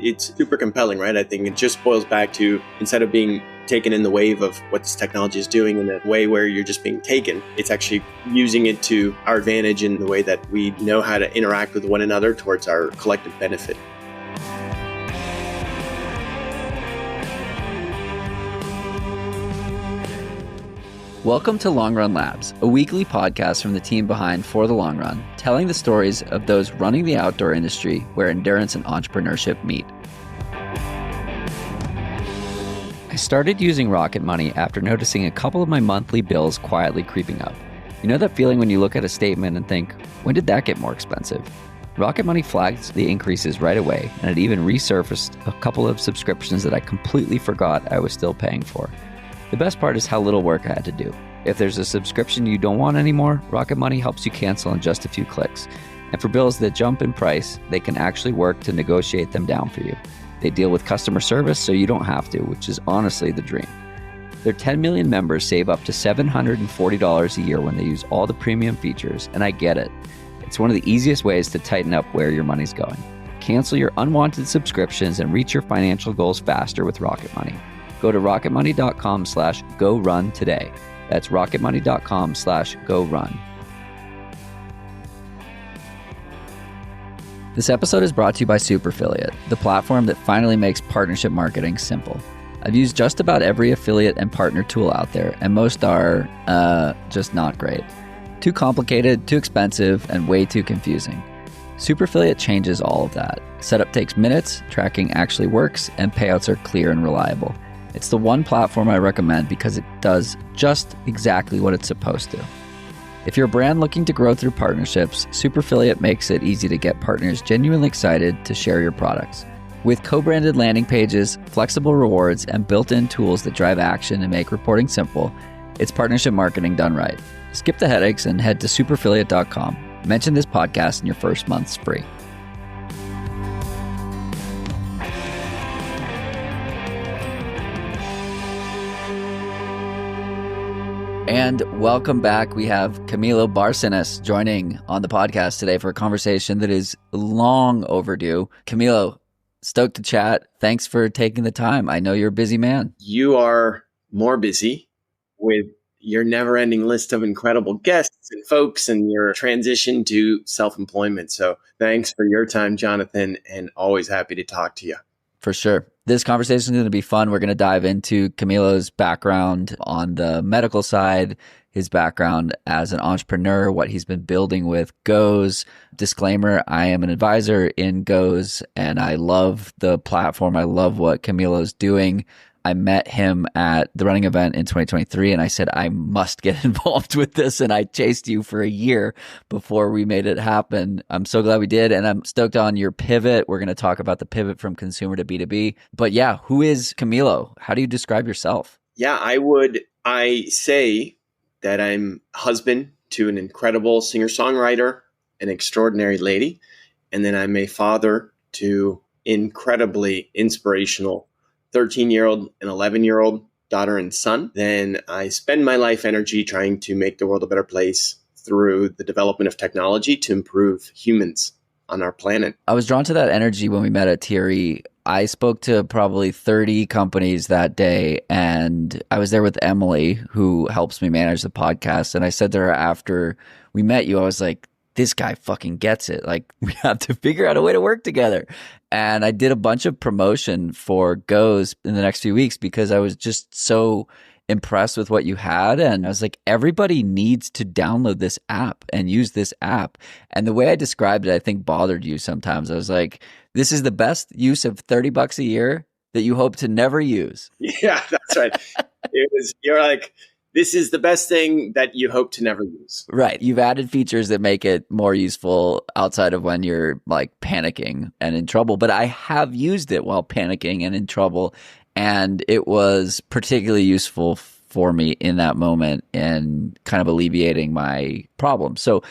it's super compelling, right? I think it just boils back to, instead of being taken in the wave of what this technology is doing in a way where you're just being taken, it's actually using it to our advantage in the way that we know how to interact with one another towards our collective benefit. Welcome to Long Run Labs, a weekly podcast from the team behind For the Long Run, telling the stories of those running the outdoor industry where endurance and entrepreneurship meet. I started using Rocket Money after noticing a couple of my monthly bills quietly creeping up. You know that feeling when you look at a statement and think, when did that get more expensive? Rocket Money flagged the increases right away, and it even resurfaced a couple of subscriptions that I completely forgot I was still paying for. The best part is how little work I had to do. If there's a subscription you don't want anymore, Rocket Money helps you cancel in just a few clicks. And for bills that jump in price, they can actually work to negotiate them down for you. They deal with customer service so you don't have to, which is honestly the dream. Their 10 million members save up to $740 a year when they use all the premium features, and I get it. It's one of the easiest ways to tighten up where your money's going. Cancel your unwanted subscriptions and reach your financial goals faster with Rocket Money. Go to rocketmoney.com/go-run today. That's rocketmoney.com/go-run. This episode is brought to you by Superfiliate, the platform that finally makes partnership marketing simple. I've used just about every affiliate and partner tool out there, and most are just not great. Too complicated, too expensive, and way too confusing. Superfiliate changes all of that. Setup takes minutes, tracking actually works, and payouts are clear and reliable. It's the one platform I recommend because it does just exactly what it's supposed to. If you're a brand looking to grow through partnerships, Superfiliate makes it easy to get partners genuinely excited to share your products. With co-branded landing pages, flexible rewards, and built-in tools that drive action and make reporting simple, it's partnership marketing done right. Skip the headaches and head to superfiliate.com. Mention this podcast and your first month's free. And welcome back. We have Camilo Barcenas joining on the podcast today for a conversation that is long overdue. Camilo, stoked to chat. Thanks for taking the time. I know you're a busy man. You are more busy with your never-ending list of incredible guests and folks and your transition to self-employment. So thanks for your time, Jonathan, and always happy to talk to you. For sure. This conversation is going to be fun. We're going to dive into Camilo's background on the medical side, his background as an entrepreneur, what he's been building with Goes. Disclaimer, I am an advisor in Goes, and I love the platform. I love what Camilo's doing. I met him at the running event in 2023, and I said, I must get involved with this. And I chased you for a year before we made it happen. I'm so glad we did. And I'm stoked on your pivot. We're going to talk about the pivot from consumer to B2B. But yeah, who is Camilo? How do you describe yourself? Yeah, I say that I'm husband to an incredible singer-songwriter, an extraordinary lady. And then I'm a father to incredibly inspirational 13-year-old and 11-year-old daughter and son. Then I spend my life energy trying to make the world a better place through the development of technology to improve humans on our planet. I was drawn to that energy when we met at TRE. I spoke to probably 30 companies that day, and I was there with Emily, who helps me manage the podcast. And I said to her after we met you, I was like, this guy fucking gets it. Like, we have to figure out a way to work together. And I did a bunch of promotion for Goes in the next few weeks because I was just so impressed with what you had. And I was like, everybody needs to download this app and use this app. And the way I described it, I think bothered you sometimes. I was like, this is the best use of $30 a year that you hope to never use. Yeah, that's right. You're like, this is the best thing that you hope to never use. Right. You've added features that make it more useful outside of when you're like panicking and in trouble. But I have used it while panicking and in trouble. And it was particularly useful for me in that moment and kind of alleviating my problem. So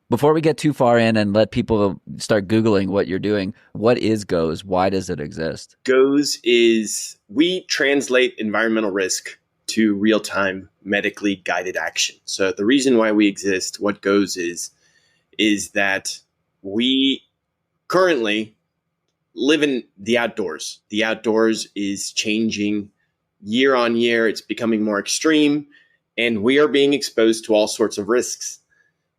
before we get too far in and let people start Googling what you're doing, what is Goes? Why does it exist? Goes is, we translate environmental risk to real-time medically guided action. So the reason why we exist, what Goes is that we currently live in the outdoors. The outdoors is changing year on year. It's becoming more extreme, and we are being exposed to all sorts of risks.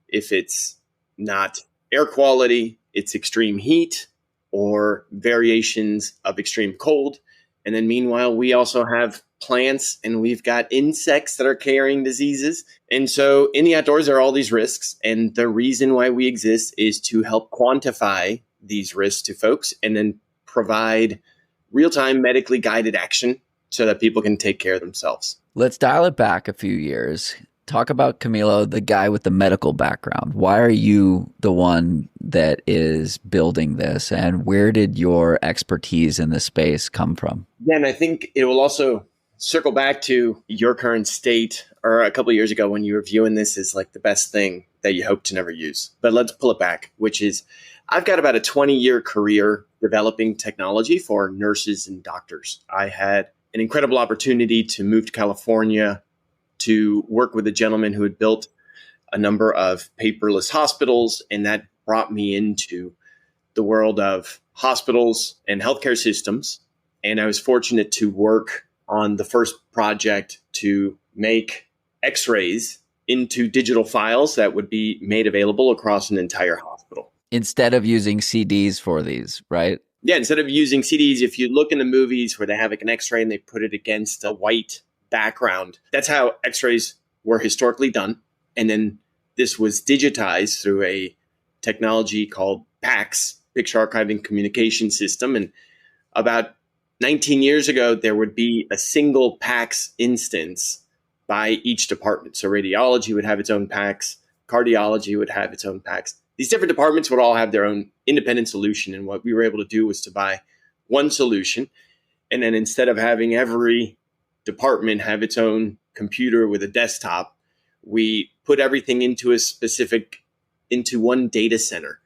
If it's not air quality, it's extreme heat or variations of extreme cold. And then meanwhile, we also have plants and we've got insects that are carrying diseases. And so in the outdoors, there are all these risks. And the reason why we exist is to help quantify these risks to folks and then provide real-time medically guided action so that people can take care of themselves. Let's dial it back a few years. Talk about Camilo, the guy with the medical background. Why are you the one that is building this? And where did your expertise in this space come from? Yeah, and I think it will also circle back to your current state, or a couple of years ago when you were viewing this as like the best thing that you hope to never use. But let's pull it back, which is I've got about a 20-year career developing technology for nurses and doctors. I had an incredible opportunity to move to California to work with a gentleman who had built a number of paperless hospitals, and that brought me into the world of hospitals and healthcare systems. And I was fortunate to work on the first project to make X-rays into digital files that would be made available across an entire hospital. Instead of using CDs for these, right? Yeah, instead of using CDs, if you look in the movies where they have like an X-ray and they put it against a white background, that's how X-rays were historically done. And then this was digitized through a technology called PACS, Picture Archiving Communication System. And about 19 years ago, there would be a single PACS instance by each department. So radiology would have its own PACS, cardiology would have its own PACS. These different departments would all have their own independent solution. And what we were able to do was to buy one solution. And then instead of having every department have its own computer with a desktop, we put everything into one data center.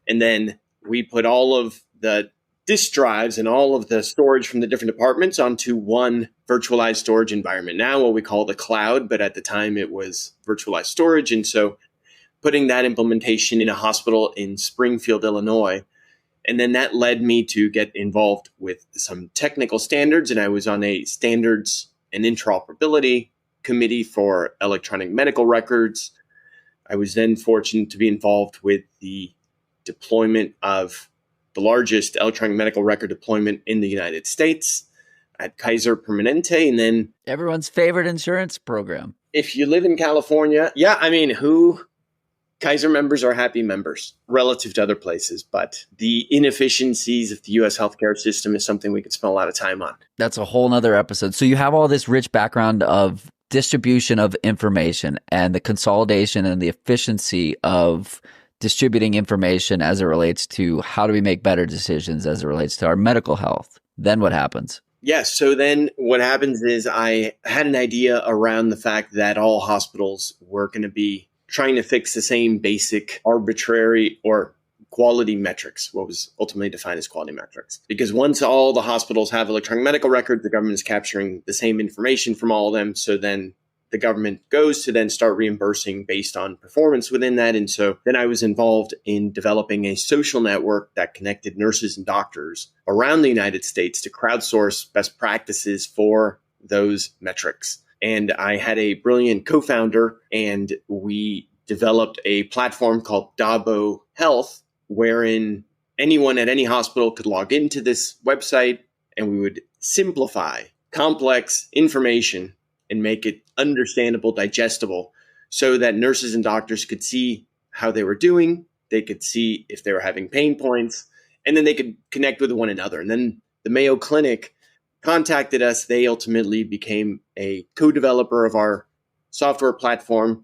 And then we put all of the disk drives and all of the storage from the different departments onto one virtualized storage environment. Now what we call the cloud, but at the time it was virtualized storage. And so putting that implementation in a hospital in Springfield, Illinois, and then that led me to get involved with some technical standards. And I was on a standards and interoperability committee for electronic medical records. I was then fortunate to be involved with the deployment of the largest electronic medical record deployment in the United States at Kaiser Permanente. And then everyone's favorite insurance program. If you live in California, Kaiser members are happy members relative to other places, but the inefficiencies of the U.S. healthcare system is something we could spend a lot of time on. That's a whole nother episode. So you have all this rich background of distribution of information and the consolidation and the efficiency of distributing information as it relates to how do we make better decisions as it relates to our medical health. Then what happens? Yes. So then what happens is I had an idea around the fact that all hospitals were going to be trying to fix the same basic arbitrary or quality metrics, what was ultimately defined as quality metrics. Because once all the hospitals have electronic medical records, the government is capturing the same information from all of them. So then the government goes to then start reimbursing based on performance within that. And so then I was involved in developing a social network that connected nurses and doctors around the United States to crowdsource best practices for those metrics. And I had a brilliant co-founder, and we developed a platform called Dabo Health, wherein anyone at any hospital could log into this website, and we would simplify complex information and make it understandable, digestible, so that nurses and doctors could see how they were doing. They could see if they were having pain points, and then they could connect with one another. And then the Mayo Clinic contacted us. They ultimately became a co-developer of our software platform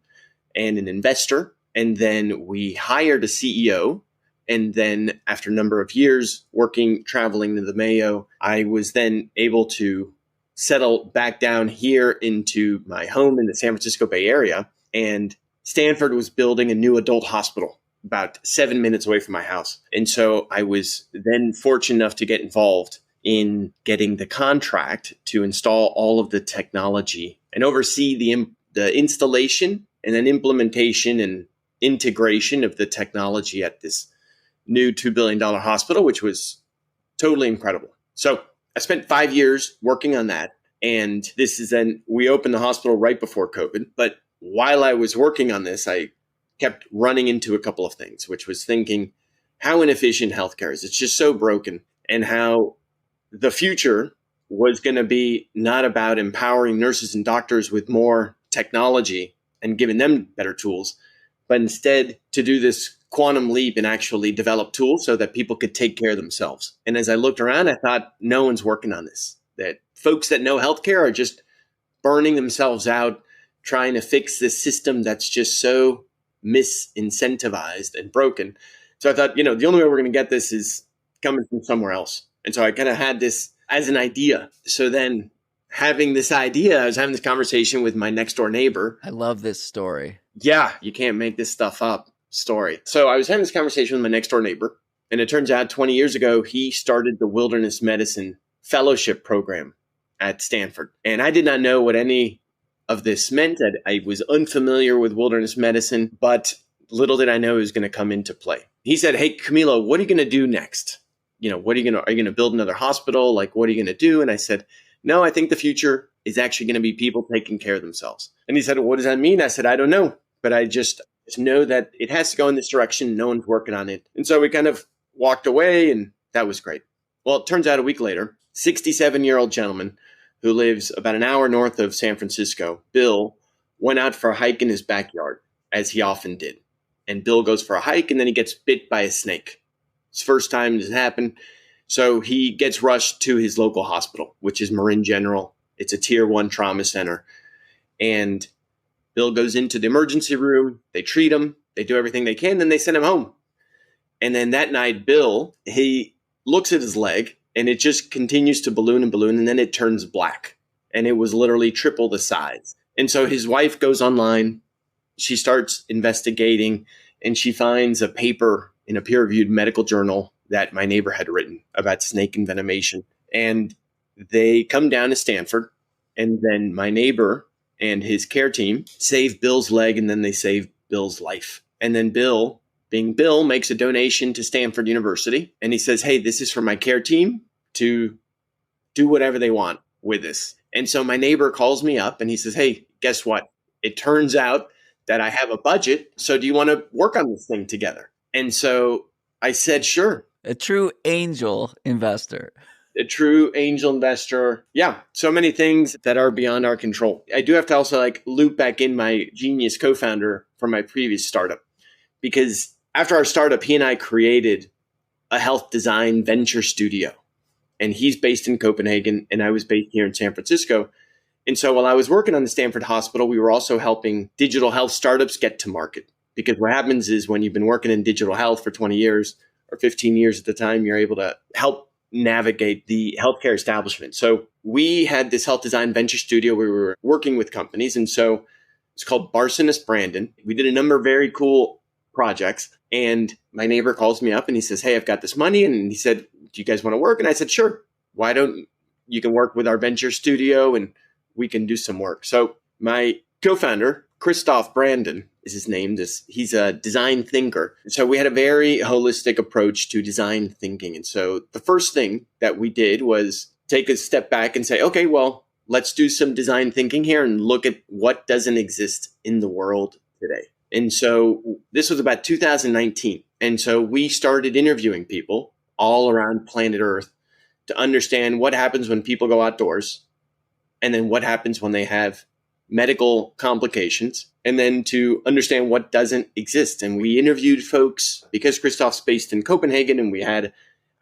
and an investor. And then we hired a CEO. And then after a number of years traveling to the Mayo, I was then able to settle back down here into my home in the San Francisco Bay Area. And Stanford was building a new adult hospital about 7 minutes away from my house. And so I was then fortunate enough to get involved in getting the contract to install all of the technology and oversee the installation and then implementation and integration of the technology at this new $2 billion hospital, which was totally incredible. So I spent 5 years working on that. And this is then, we opened the hospital right before COVID. But while I was working on this, I kept running into a couple of things, which was thinking how inefficient healthcare is. It's just so broken, and how the future was going to be not about empowering nurses and doctors with more technology and giving them better tools, but instead to do this quantum leap and actually develop tools so that people could take care of themselves. And as I looked around, I thought, no one's working on this. That folks that know healthcare are just burning themselves out trying to fix this system that's just so misincentivized and broken. So I thought, the only way we're going to get this is coming from somewhere else. And so I kind of had this as an idea. So then having this idea, I was having this conversation with my next door neighbor. I love this story. Yeah, you can't make this stuff up story. So I was having this conversation with my next door neighbor. And it turns out 20 years ago, he started the Wilderness Medicine Fellowship Program at Stanford. And I did not know what any of this meant. I was unfamiliar with wilderness medicine, but little did I know it was going to come into play. He said, "Hey, Camilo, what are you going to do next? Are you going to build another hospital? Like, what are you going to do?" And I said, "No, I think the future is actually going to be people taking care of themselves." And he said, "What does that mean?" I said, "I don't know, but I just know that it has to go in this direction. No one's working on it." And so we kind of walked away, and that was great. Well, it turns out a week later, 67-year-old gentleman who lives about an hour north of San Francisco, Bill, went out for a hike in his backyard, as he often did. And Bill goes for a hike, and then he gets bit by a snake. It's the first time this happened. So he gets rushed to his local hospital, which is Marin General. It's a tier 1 trauma center. And Bill goes into the emergency room. They treat him. They do everything they can. Then they send him home. And then that night, Bill, he looks at his leg, and it just continues to balloon and balloon, and then it turns black. And it was literally triple the size. And so his wife goes online. She starts investigating, and she finds a paper in a peer-reviewed medical journal that my neighbor had written about snake envenomation. And they come down to Stanford, and then my neighbor and his care team save Bill's leg, and then they save Bill's life. And then Bill, being Bill, makes a donation to Stanford University, and he says, "Hey, this is for my care team to do whatever they want with this." And so my neighbor calls me up, and he says, "Hey, guess what? It turns out that I have a budget, so do you want to work on this thing together?" And so I said, "Sure." A true angel investor. A true angel investor. Yeah, so many things that are beyond our control. I do have to also loop back in my genius co-founder from my previous startup, because after our startup, he and I created a health design venture studio. And he's based in Copenhagen, and I was based here in San Francisco. And so while I was working on the Stanford Hospital, we were also helping digital health startups get to market. Because what happens is when you've been working in digital health for 20 years or 15 years at the time, you're able to help navigate the healthcare establishment. So we had this health design venture studio where we were working with companies. And so it's called Barcenas Brandon. We did a number of very cool projects. And my neighbor calls me up and he says, "Hey, I've got this money." And he said, "Do you guys want to work?" And I said, "Sure. Why don't you can work with our venture studio and we can do some work." So my co-founder, Christoph Brandon is his name. He's a design thinker. So we had a very holistic approach to design thinking. And so the first thing that we did was take a step back and say, okay, well, let's do some design thinking here and look at what doesn't exist in the world today. And so this was about 2019. And so we started interviewing people all around planet Earth to understand what happens when people go outdoors, and then what happens when they have medical complications, and then to understand what doesn't exist. And we interviewed folks because Christoph's based in Copenhagen and we had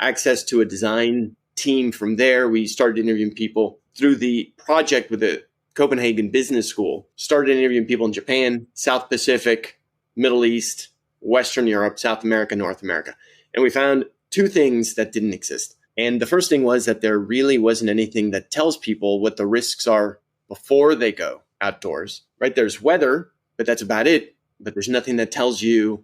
access to a design team from there. We started interviewing people through the project with the Copenhagen Business School, started interviewing people in Japan, South Pacific, Middle East, Western Europe, South America, North America. And we found two things that didn't exist. And the first thing was that there really wasn't anything that tells people what the risks are before they go outdoors, right? There's weather, but that's about it. But there's nothing that tells you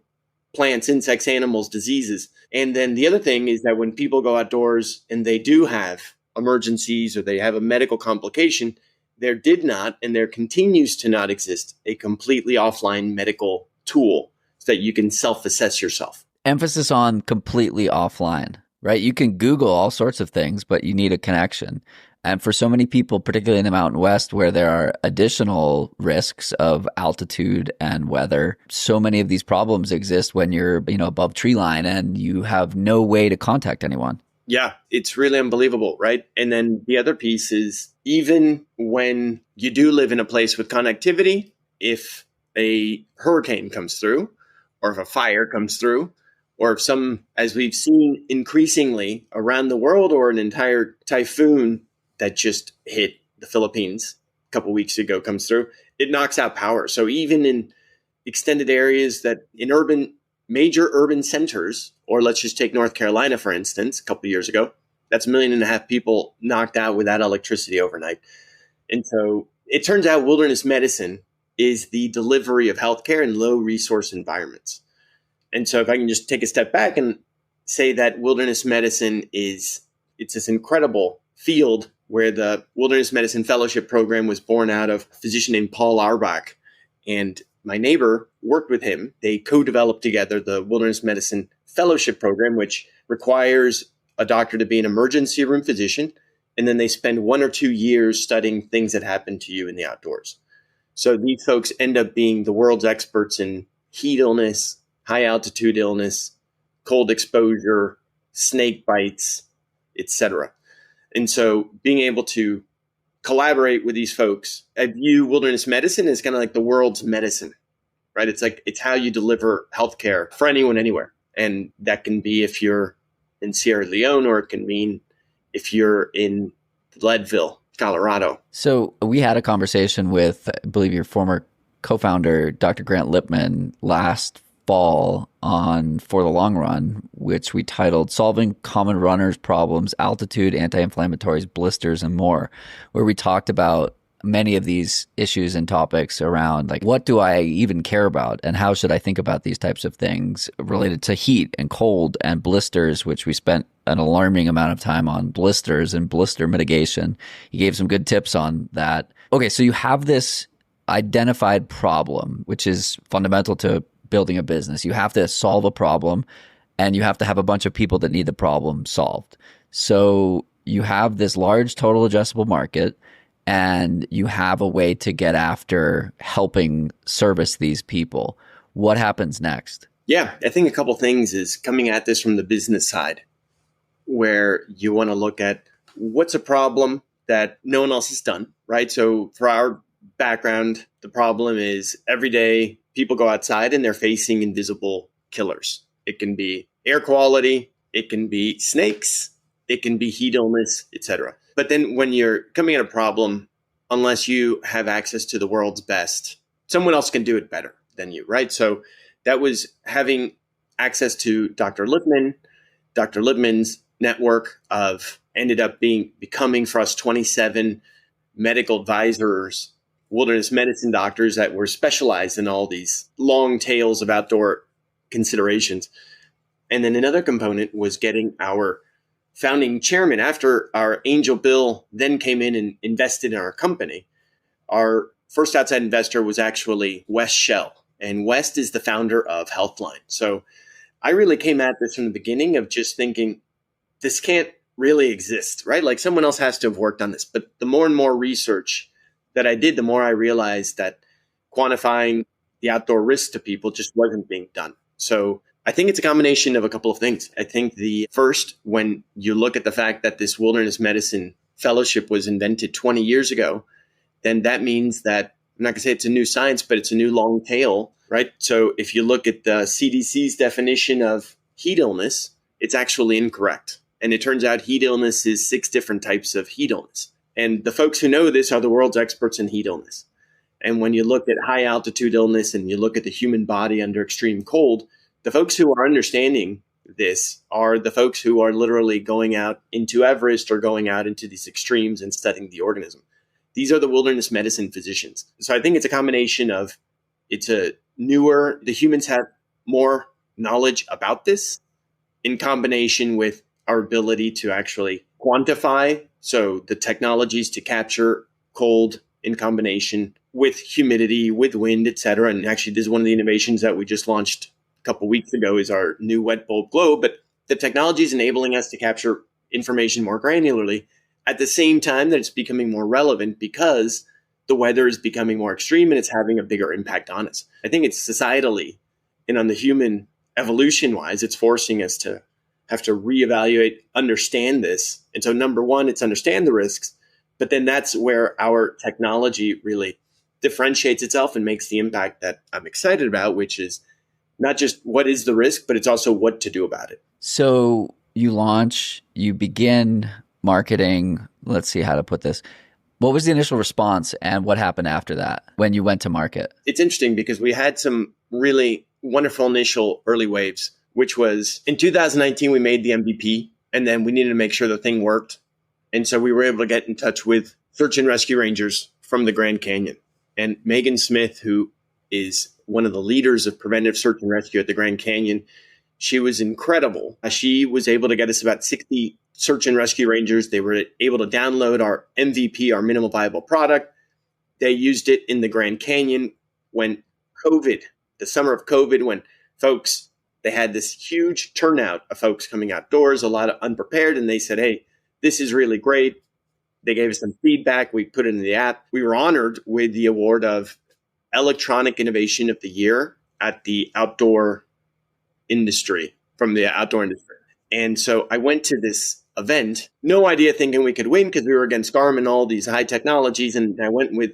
plants, insects, animals, diseases. And then the other thing is that when people go outdoors and they do have emergencies or they have a medical complication, there did not, and there continues to not exist, a completely offline medical tool so that you can self-assess yourself. Emphasis on completely offline. right? You can Google all sorts of things, but you need a connection. And for so many people, particularly in the Mountain West, where there are additional risks of altitude and weather, so many of these problems exist when you're, above tree line and you have no way to contact anyone. Yeah, it's really unbelievable, right? And then the other piece is even when you do live in a place with connectivity, if a hurricane comes through, or if a fire comes through, or if some, as we've seen increasingly around the world, or an entire typhoon that just hit the Philippines a couple weeks ago comes through, it knocks out power. So even in extended areas that in major urban centers, or let's just take North Carolina, for instance, a couple of years ago, that's 1.5 million people knocked out without electricity overnight. And so it turns out wilderness medicine is the delivery of healthcare in low resource environments. And so if I can just take a step back and say that wilderness medicine it's this incredible field where the Wilderness Medicine Fellowship Program was born out of a physician named Paul Auerbach. And my neighbor worked with him. They co-developed together the Wilderness Medicine Fellowship Program, which requires a doctor to be an emergency room physician. And then they spend 1 or 2 years studying things that happen to you in the outdoors. So these folks end up being the world's experts in heat illness, high altitude illness, cold exposure, snake bites, etc. And so being able to collaborate with these folks, I view wilderness medicine as kind of like the world's medicine, right? It's how you deliver healthcare for anyone, anywhere. And that can be if you're in Sierra Leone, or it can mean if you're in Leadville, Colorado. So we had a conversation with, I believe, your former co-founder, Dr. Grant Lippman, last fall on For the Long Run, which we titled Solving Common Runners Problems, Altitude, Anti-Inflammatories, Blisters, and More, where we talked about many of these issues and topics around like, what do I even care about and how should I think about these types of things related to heat and cold and blisters, which we spent an alarming amount of time on blisters and blister mitigation. He gave some good tips on that. Okay, so you have this identified problem, which is fundamental to building a business. You have to solve a problem and you have to have a bunch of people that need the problem solved. So you have this large total addressable market and you have a way to get after helping service these people. What happens next? Yeah, I think a couple things is coming at this from the business side, where you want to look at what's a problem that no one else has done, right? So for our background, the problem is every day people go outside and they're facing invisible killers. It can be air quality, it can be snakes, it can be heat illness, etc. But then when you're coming at a problem, unless you have access to the world's best, someone else can do it better than you, right? So that was having access to Dr. Lippman. Dr. Lippman's network of ended up becoming for us 27 medical advisors, wilderness medicine doctors that were specialized in all these long tails of outdoor considerations. And then another component was getting our founding chairman, after our angel Bill then came in and invested in our company. Our first outside investor was actually West Shell, and West is the founder of Healthline. So I really came at this from the beginning of just thinking, this can't really exist, right? Like someone else has to have worked on this. But the more and more research that I did, the more I realized that quantifying the outdoor risk to people just wasn't being done. So I think it's a combination of a couple of things. I think the first, when you look at the fact that this wilderness medicine fellowship was invented 20 years ago, then that means that, I'm not going to say it's a new science, but it's a new long tail, right? So if you look at the CDC's definition of heat illness, it's actually incorrect. And it turns out heat illness is 6 different types of heat illness. And the folks who know this are the world's experts in heat illness. And when you look at high altitude illness and you look at the human body under extreme cold, the folks who are understanding this are the folks who are literally going out into Everest or going out into these extremes and studying the organism. These are the wilderness medicine physicians. So I think it's a combination of the humans have more knowledge about this in combination with our ability to actually quantify. So the technologies to capture cold in combination with humidity, with wind, et cetera. And actually, this is one of the innovations that we just launched a couple of weeks ago is our new wet bulb globe. But the technology is enabling us to capture information more granularly at the same time that it's becoming more relevant because the weather is becoming more extreme and it's having a bigger impact on us. I think it's societally and on the human evolution wise, it's forcing us to have to reevaluate, understand this. And so number one, it's understand the risks, but then that's where our technology really differentiates itself and makes the impact that I'm excited about, which is not just what is the risk, but it's also what to do about it. So you launch, you begin marketing. Let's see how to put this. What was the initial response and what happened after that when you went to market? It's interesting because we had some really wonderful initial early waves, which was in 2019, we made the MVP and then we needed to make sure the thing worked. And so we were able to get in touch with search and rescue rangers from the Grand Canyon. And Megan Smith, who is one of the leaders of preventive search and rescue at the Grand Canyon, she was incredible. She was able to get us about 60 search and rescue rangers. They were able to download our MVP, our minimal viable product. They used it in the Grand Canyon when COVID, the summer of COVID, when folks, they had this huge turnout of folks coming outdoors, a lot of unprepared, and they said, hey, this is really great. They gave us some feedback. We put it in the app. We were honored with the award of Electronic Innovation of the Year at the outdoor industry, from the outdoor industry. And so I went to this event, no idea thinking we could win because we were against Garmin, all these high technologies. And I went with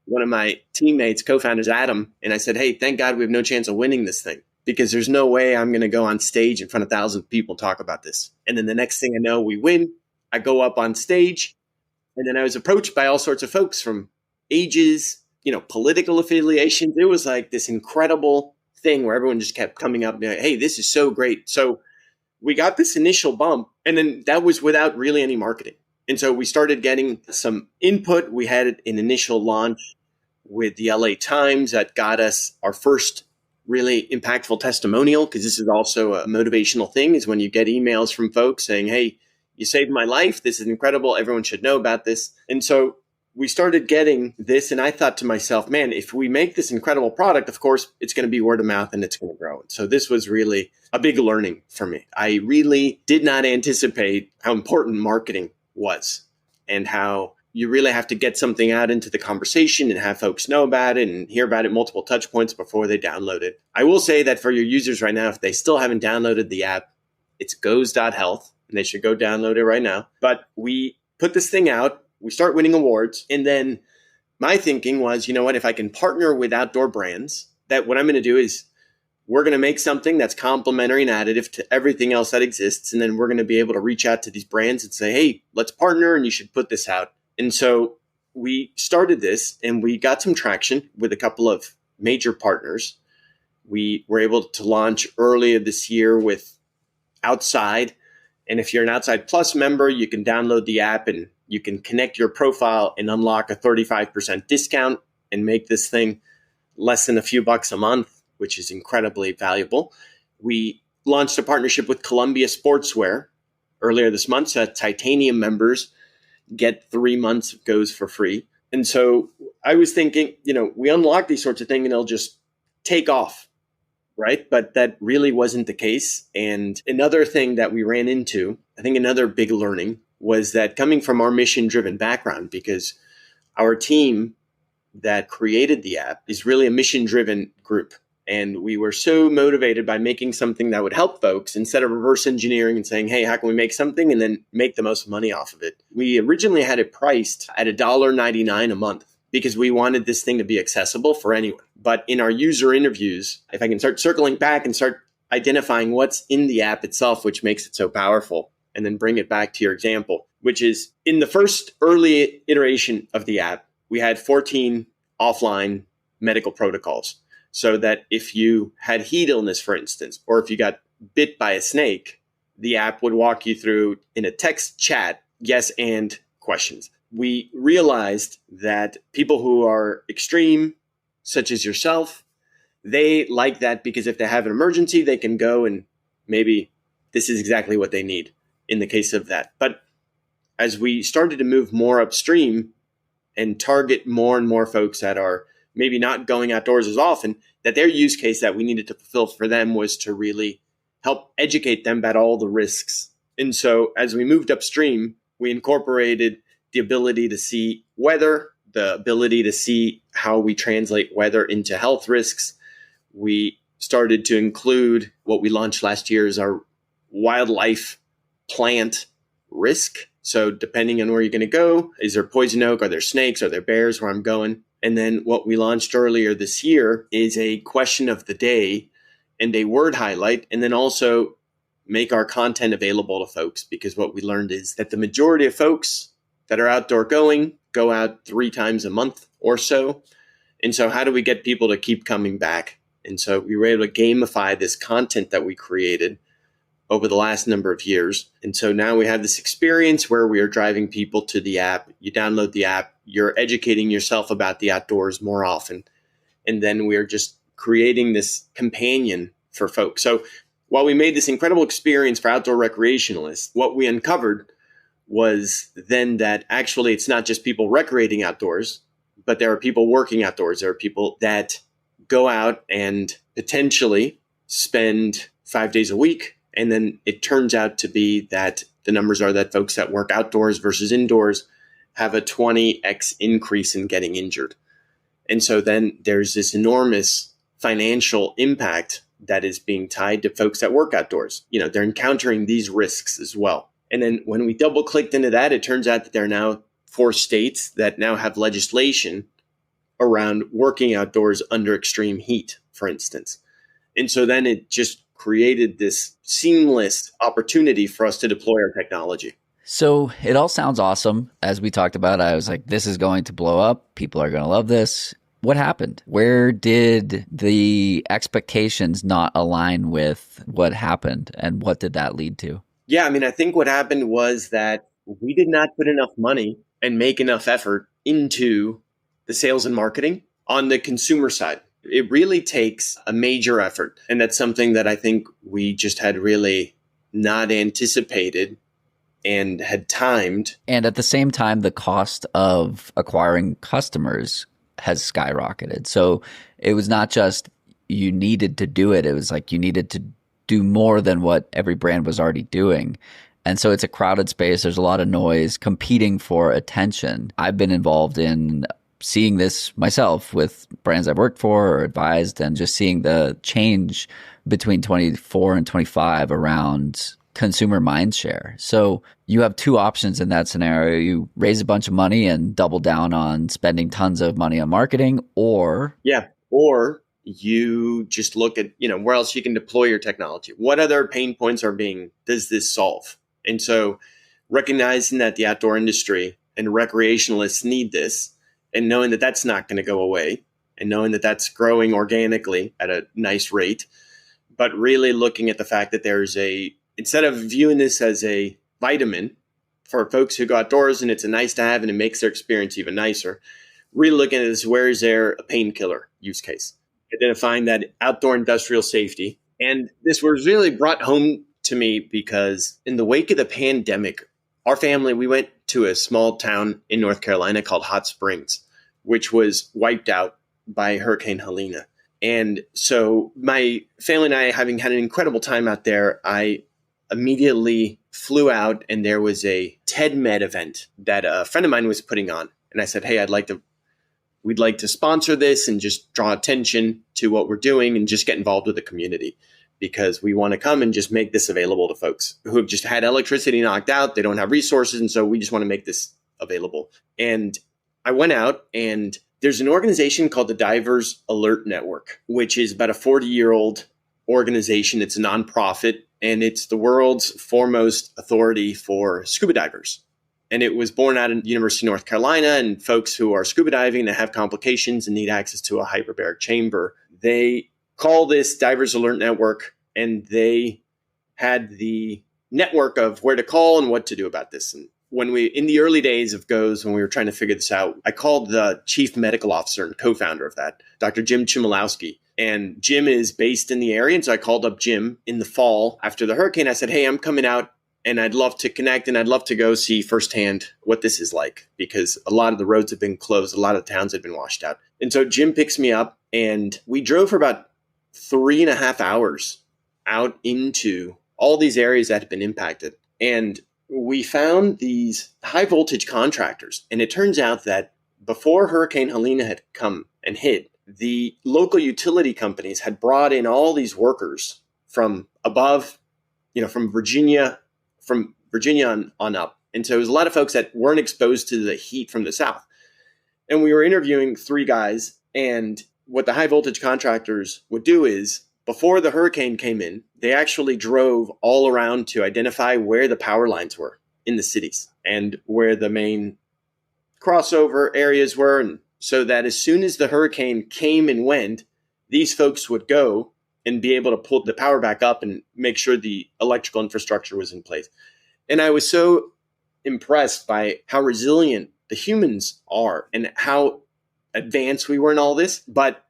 one of my teammates, co-founders, Adam, and I said, hey, thank God we have no chance of winning this thing because there's no way I'm going to go on stage in front of thousands of people and talk about this. And then the next thing I know, we win. I go up on stage, and then I was approached by all sorts of folks from ages, political affiliations. It was like this incredible thing where everyone just kept coming up and being like, hey, this is so great. So we got this initial bump, and then that was without really any marketing. And so we started getting some input. We had an initial launch with the LA Times that got us our first really impactful testimonial, because this is also a motivational thing, is when you get emails from folks saying, hey, you saved my life. This is incredible. Everyone should know about this. And so we started getting this, and I thought to myself, man, if we make this incredible product, of course, it's going to be word of mouth and it's going to grow. So this was really a big learning for me. I really did not anticipate how important marketing was and how you really have to get something out into the conversation and have folks know about it and hear about it multiple touch points before they download it. I will say that for your users right now, if they still haven't downloaded the app, it's goes.health, and they should go download it right now. But we put this thing out. We start winning awards. And then my thinking was, you know what, if I can partner with outdoor brands, that what I'm going to do is we're going to make something that's complementary and additive to everything else that exists. And then we're going to be able to reach out to these brands and say, hey, let's partner and you should put this out. And so we started this and we got some traction with a couple of major partners. We were able to launch earlier this year with Outside. And if you're an Outside Plus member, you can download the app and you can connect your profile and unlock a 35% discount and make this thing less than a few bucks a month, which is incredibly valuable. We launched a partnership with Columbia Sportswear earlier this month, so that Titanium members get 3 months of Goes for free. And so I was thinking, we unlock these sorts of things and it'll just take off, right? But that really wasn't the case. And another thing that we ran into, I think another big learning, was that coming from our mission-driven background, because our team that created the app is really a mission-driven group. And we were so motivated by making something that would help folks instead of reverse engineering and saying, hey, how can we make something and then make the most money off of it? We originally had it priced at $1.99 a month because we wanted this thing to be accessible for anyone. But in our user interviews, if I can start circling back and start identifying what's in the app itself, which makes it so powerful, and then bring it back to your example, which is in the first early iteration of the app, we had 14 offline medical protocols. So that if you had heat illness, for instance, or if you got bit by a snake, the app would walk you through in a text chat, yes and questions. We realized that people who are extreme, such as yourself, they like that because if they have an emergency, they can go and maybe this is exactly what they need in the case of that. But as we started to move more upstream and target more and more folks that are maybe not going outdoors as often, that their use case that we needed to fulfill for them was to really help educate them about all the risks. And so as we moved upstream, we incorporated the ability to see weather, the ability to see how we translate weather into health risks. We started to include what we launched last year is our wildlife plant risk. So depending on where you're going to go, is there poison oak? Are there snakes? Are there bears where I'm going? And then what we launched earlier this year is a question of the day and a word highlight, and then also make our content available to folks, because what we learned is that the majority of folks that are outdoor going go out 3 times a month or so. And so how do we get people to keep coming back? And so we were able to gamify this content that we created over the last number of years. And so now we have this experience where we are driving people to the app. You download the app, you're educating yourself about the outdoors more often. And then we're just creating this companion for folks. So while we made this incredible experience for outdoor recreationalists, what we uncovered was then that actually it's not just people recreating outdoors, but there are people working outdoors. There are people that go out and potentially spend 5 days a week. And then it turns out to be that the numbers are that folks that work outdoors versus indoors have a 20x increase in getting injured. And so then there's this enormous financial impact that is being tied to folks that work outdoors. You know, they're encountering these risks as well. And then when we double clicked into that, it turns out that there are now 4 states that now have legislation around working outdoors under extreme heat, for instance. And so then it just created this seamless opportunity for us to deploy our technology. So it all sounds awesome. As we talked about, I was like, this is going to blow up. People are going to love this. What happened? Where did the expectations not align with what happened? And what did that lead to? Yeah, I mean, I think what happened was that we did not put enough money and make enough effort into the sales and marketing on the consumer side. It really takes a major effort. And that's something that I think we just had really not anticipated and had timed. And at the same time, the cost of acquiring customers has skyrocketed. So it was not just you needed to do it. It was like you needed to do more than what every brand was already doing. And so it's a crowded space. There's a lot of noise competing for attention. I've been involved in seeing this myself with brands I've worked for or advised, and just seeing the change between 24 and 25 around consumer mindshare. So you have 2 options in that scenario. You raise a bunch of money and double down on spending tons of money on marketing, or you just look at, where else you can deploy your technology. What other pain points does this solve? And so recognizing that the outdoor industry and recreationalists need this, and knowing that that's not going to go away, and knowing that that's growing organically at a nice rate, but really looking at the fact that instead of viewing this as a vitamin for folks who go outdoors and it's a nice to have and it makes their experience even nicer, really looking at this, where is there a painkiller use case? Identifying that outdoor industrial safety. And this was really brought home to me because in the wake of the pandemic, our family, we went to a small town in North Carolina called Hot Springs, which was wiped out by Hurricane Helene. And so my family and I, having had an incredible time out there, I immediately flew out, and there was a TED Med event that a friend of mine was putting on. And I said, hey, we'd like to sponsor this and just draw attention to what we're doing and just get involved with the community, because we want to come and just make this available to folks who have just had electricity knocked out. They don't have resources. And so we just want to make this available. And I went out, and there's an organization called the Divers Alert Network, which is about a 40-year-old organization. It's a nonprofit, and it's the world's foremost authority for scuba divers. And it was born out of the University of North Carolina, and folks who are scuba diving and have complications and need access to a hyperbaric chamber, they call this Divers Alert Network, and they had the network of where to call and what to do about this. And in the early days of GOES, when we were trying to figure this out, I called the chief medical officer and co-founder of that, Dr. Jim Chmielowski. And Jim is based in the area. And so I called up Jim in the fall after the hurricane. I said, hey, I'm coming out, and I'd love to connect, and I'd love to go see firsthand what this is like, because a lot of the roads have been closed. A lot of the towns had been washed out. And so Jim picks me up, and we drove for about 3.5 hours out into all these areas that had been impacted. And we found these high voltage contractors. And it turns out that before Hurricane Helene had come and hit, the local utility companies had brought in all these workers from above, from Virginia on up. And so it was a lot of folks that weren't exposed to the heat from the south. And we were interviewing 3 guys. And what the high voltage contractors would do is, before the hurricane came in, they actually drove all around to identify where the power lines were in the cities and where the main crossover areas were. And so that as soon as the hurricane came and went, these folks would go and be able to pull the power back up and make sure the electrical infrastructure was in place. And I was so impressed by how resilient the humans are and how advanced we were in all this. But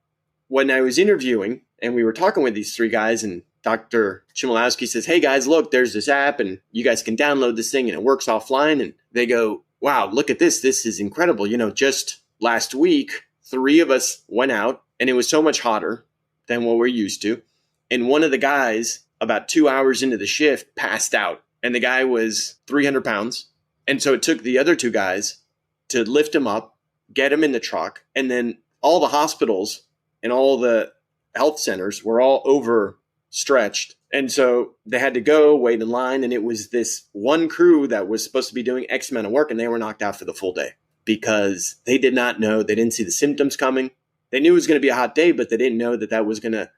when I was interviewing and we were talking with these 3 guys, and Dr. Chmielewski says, "Hey guys, look, there's this app and you guys can download this thing and it works offline." And they go, "Wow, look at this. This is incredible. Just last week, 3 of us went out and it was so much hotter than what we're used to. And one of the guys, about 2 hours into the shift, passed out. And the guy was 300 pounds. And so it took the other 2 guys to lift him up, get him in the truck. And then all the hospitals and all the health centers were all overstretched. And so they had to go wait in line. And it was this one crew that was supposed to be doing X amount of work. And they were knocked out for the full day because they did not know. They didn't see the symptoms coming. They knew it was going to be a hot day, but they didn't know that that was going to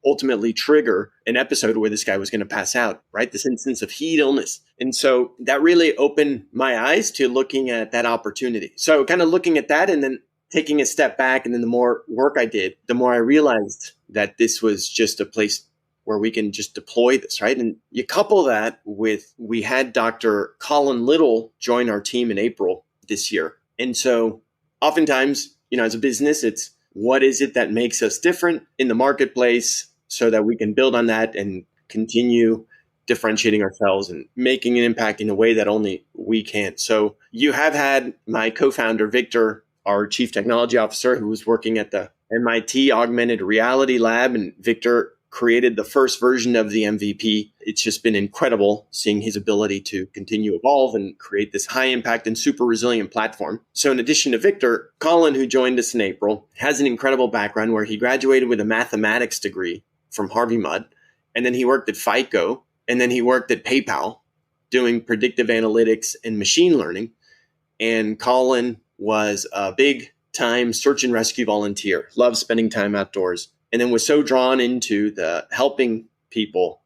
ultimately trigger an episode where this guy was going to pass out, right? This instance of heat illness. And so that really opened my eyes to looking at that opportunity. So kind of looking at that and then taking a step back, and then the more work I did, the more I realized that this was just a place where we can just deploy this, right? And you couple that with, we had Dr. Colin Little join our team in April this year. And so oftentimes, as a business, it's what is it that makes us different in the marketplace so that we can build on that and continue differentiating ourselves and making an impact in a way that only we can. So you have had my co-founder, Victor, our chief technology officer, who was working at the MIT Augmented Reality Lab, and Victor created the first version of the MVP. It's just been incredible seeing his ability to continue to evolve and create this high impact and super resilient platform. So in addition to Victor, Colin, who joined us in April, has an incredible background where he graduated with a mathematics degree from Harvey Mudd. And then he worked at FICO. And then he worked at PayPal doing predictive analytics and machine learning. And Colin was a big time search and rescue volunteer, loved spending time outdoors, and then was so drawn into the helping people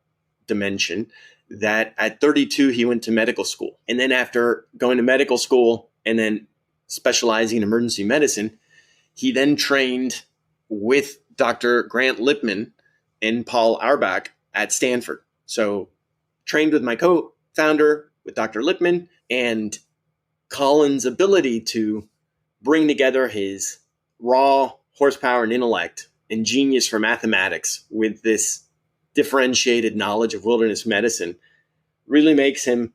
dimension that at 32, he went to medical school. And then after going to medical school and then specializing in emergency medicine, he then trained with Dr. Grant Lippman and Paul Auerbach at Stanford. So trained with my co-founder, with Dr. Lippman, and Colin's ability to bring together his raw horsepower and intellect and genius for mathematics with this differentiated knowledge of wilderness medicine really makes him,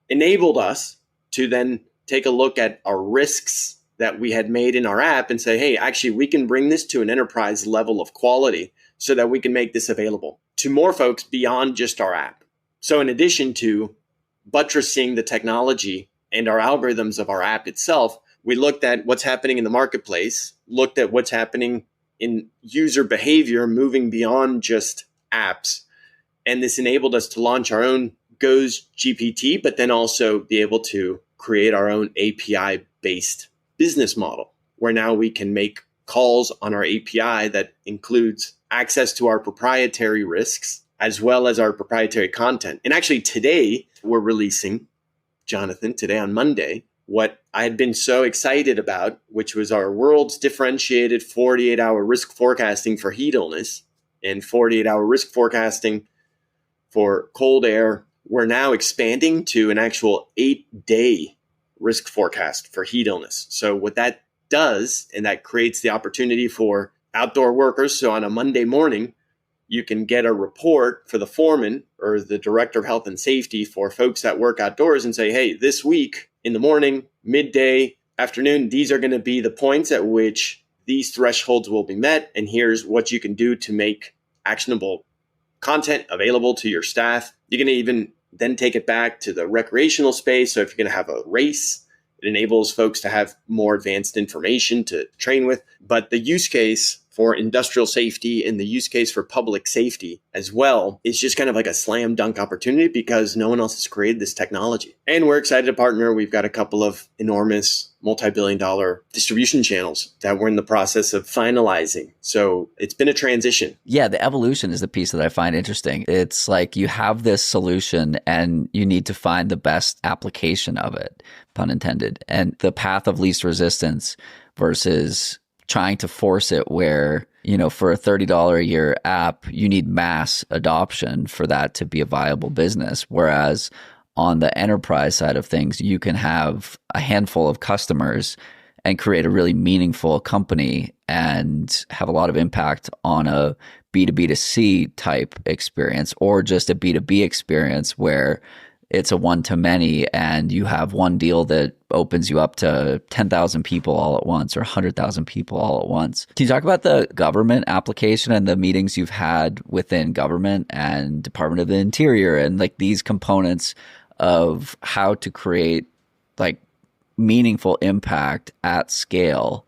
enabled us to then take a look at our risks that we had made in our app and say, hey, actually, we can bring this to an enterprise level of quality so that we can make this available to more folks beyond just our app. So in addition to buttressing the technology and our algorithms of our app itself, we looked at what's happening in the marketplace, looked at what's happening in user behavior, moving beyond just apps. And this enabled us to launch our own Goes GPT, but then also be able to create our own API-based business model, where now we can make calls on our API that includes access to our proprietary risks, as well as our proprietary content. And actually today, we're releasing, Jonathan, today on Monday, what I had been so excited about, which was our world's differentiated 48-hour risk forecasting for heat illness and 48-hour risk forecasting for cold air. We're now expanding to an actual 8-day risk forecast for heat illness. So what that does, and that creates the opportunity for outdoor workers. So on a Monday morning, you can get a report for the foreman or the director of health and safety for folks that work outdoors and say, hey, this week in the morning, midday, afternoon, these are going to be the points at which these thresholds will be met. And here's what you can do to make actionable content available to your staff. You're going to even then take it back to the recreational space. So if you're going to have a race, it enables folks to have more advanced information to train with. But the use case for industrial safety and the use case for public safety as well is just kind of like a slam dunk opportunity because no one else has created this technology. And we're excited to partner. We've got a couple of enormous multi-billion-dollar distribution channels that we're in the process of finalizing. So it's been a transition. Yeah, the evolution is the piece that I find interesting. It's like you have this solution and you need to find the best application of it, pun intended, and the path of least resistance versus trying to force it where, for a $30 a year app, you need mass adoption for that to be a viable business. Whereas on the enterprise side of things, you can have a handful of customers and create a really meaningful company and have a lot of impact on a B2B2C type experience or just a B2B experience where it's a one-to-many and you have one deal that opens you up to 10,000 people all at once or 100,000 people all at once. Can you talk about the government application and the meetings you've had within government and Department of the Interior and like these components of how to create like meaningful impact at scale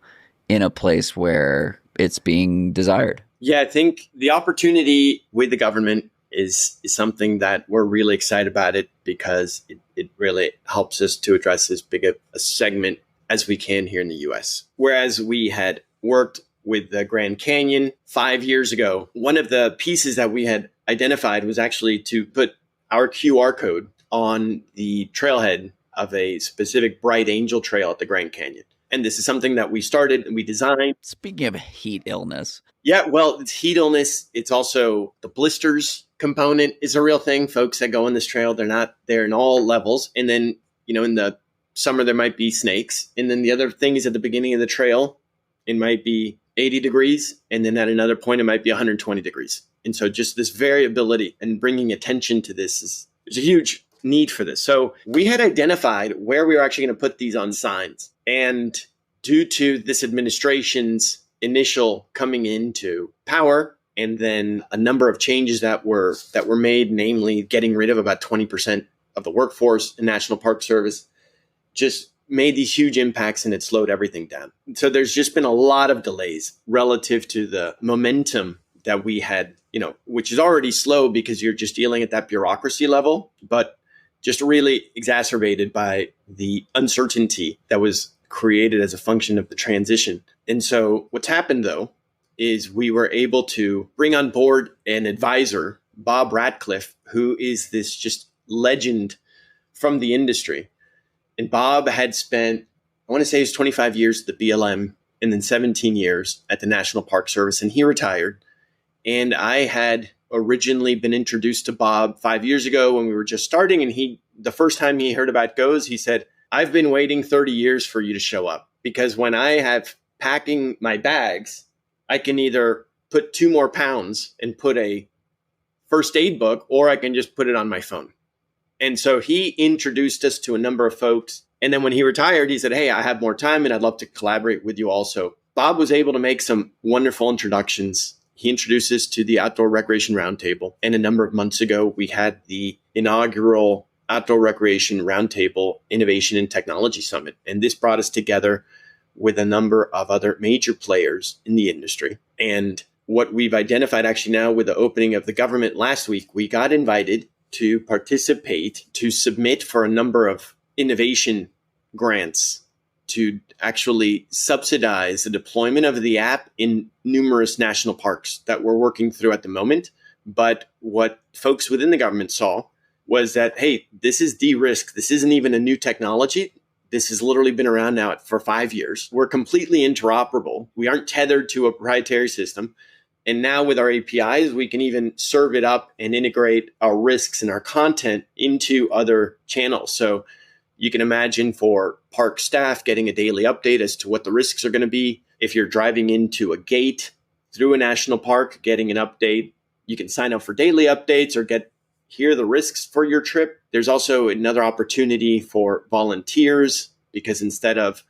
in a place where it's being desired? Yeah, I think the opportunity with the government is something that we're really excited about it because it really helps us to address as big a segment as we can here in the US. Whereas we had worked with the Grand Canyon 5 years ago, one of the pieces that we had identified was actually to put our QR code on the trailhead of a specific Bright Angel trail at the Grand Canyon. And this is something that we started and we designed. Speaking of heat illness. Yeah, well, it's heat illness. It's also the blisters component is a real thing. Folks that go on this trail, they're not there in all levels. And then, in the summer, there might be snakes. And then the other thing is at the beginning of the trail, it might be 80 degrees. And then at another point, it might be 120 degrees. And so just this variability and bringing attention to this there's a huge need for this. So we had identified where we were actually going to put these on signs. And due to this administration's initial coming into power, and then a number of changes that were made, namely getting rid of about 20% of the workforce in National Park Service, just made these huge impacts and it slowed everything down. So there's just been a lot of delays relative to the momentum that we had, which is already slow because you're just dealing at that bureaucracy level, but just really exacerbated by the uncertainty that was created as a function of the transition. And so what's happened, though, is we were able to bring on board an advisor, Bob Ratcliffe, who is this just legend from the industry. And Bob had spent, I want to say it was 25 years at the BLM and then 17 years at the National Park Service, and he retired. And I had originally been introduced to Bob 5 years ago when we were just starting. And the first time he heard about GOES, he said, "I've been waiting 30 years for you to show up because when I have packing my bags, I can either put 2 more pounds and put a first aid book, or I can just put it on my phone." And so he introduced us to a number of folks. And then when he retired, he said, "Hey, I have more time and I'd love to collaborate with you also." Bob was able to make some wonderful introductions. He introduced us to the Outdoor Recreation Roundtable. And a number of months ago, we had the inaugural Outdoor Recreation Roundtable Innovation and Technology Summit. And this brought us together with a number of other major players in the industry. And what we've identified actually now with the opening of the government last week, we got invited to participate, to submit for a number of innovation grants to actually subsidize the deployment of the app in numerous national parks that we're working through at the moment. But what folks within the government saw was that, hey, this is de-risked. This isn't even a new technology. This has literally been around now for 5 years. We're completely interoperable. We aren't tethered to a proprietary system. And now with our APIs, we can even serve it up and integrate our risks and our content into other channels. So you can imagine for park staff getting a daily update as to what the risks are going to be. If you're driving into a gate through a national park, getting an update, you can sign up for daily updates or hear the risks for your trip. There's also another opportunity for volunteers, because instead of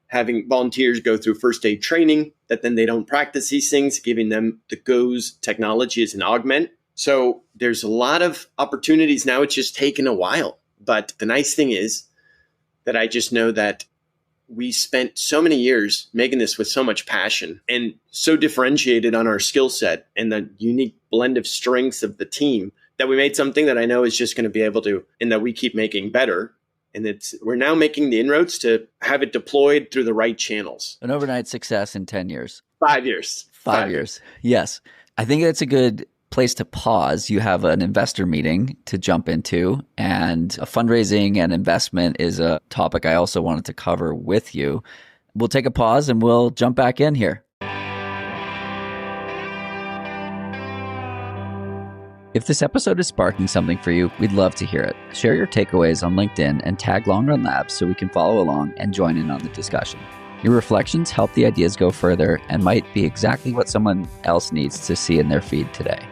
having volunteers go through first aid training, that then they don't practice these things, giving them the GOES technology as an augment. So there's a lot of opportunities now. It's just taken a while. But the nice thing is that I just know that we spent so many years making this with so much passion and so differentiated on our skill set and the unique blend of strengths of the team that we made something that I know is just going to be able to, and that we keep making better. And we're now making the inroads to have it deployed through the right channels. An overnight success in 10 years. 5 years. 5 years. Yes. I think that's a good place to pause. You have an investor meeting to jump into, and a fundraising and investment is a topic I also wanted to cover with you. We'll take a pause and we'll jump back in here. If this episode is sparking something for you, we'd love to hear it. Share your takeaways on LinkedIn and tag Long Run Labs so we can follow along and join in on the discussion. Your reflections help the ideas go further and might be exactly what someone else needs to see in their feed today.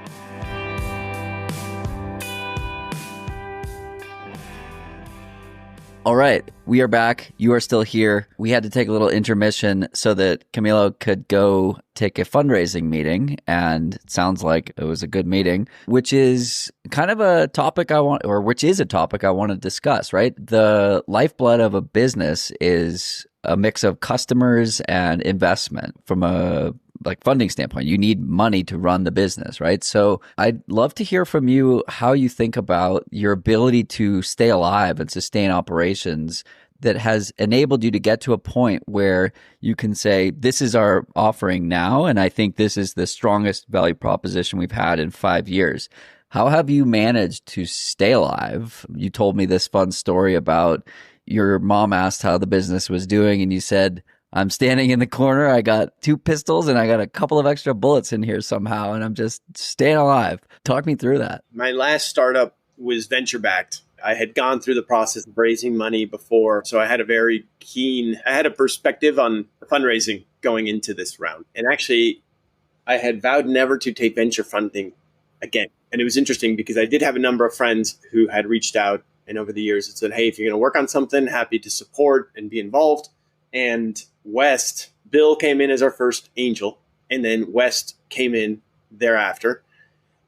All right, we are back. You are still here. We had to take a little intermission so that Camilo could go take a fundraising meeting, and it sounds like it was a good meeting, which is kind of a topic I want to discuss, right? The lifeblood of a business is a mix of customers and investment from a funding standpoint. You need money to run the business, right? So I'd love to hear from you how you think about your ability to stay alive and sustain operations that has enabled you to get to a point where you can say, this is our offering now, and I think this is the strongest value proposition we've had in 5 years. How have you managed to stay alive? You told me this fun story about your mom asked how the business was doing, and you said, I'm standing in the corner. I got 2 pistols and I got a couple of extra bullets in here somehow, and I'm just staying alive. Talk me through that. My last startup was venture-backed. I had gone through the process of raising money before, so I had a perspective on fundraising going into this round. And actually, I had vowed never to take venture funding again. And it was interesting because I did have a number of friends who had reached out and over the years had said, hey, if you're going to work on something, happy to support and be involved. And Bill came in as our first angel, and then West came in thereafter.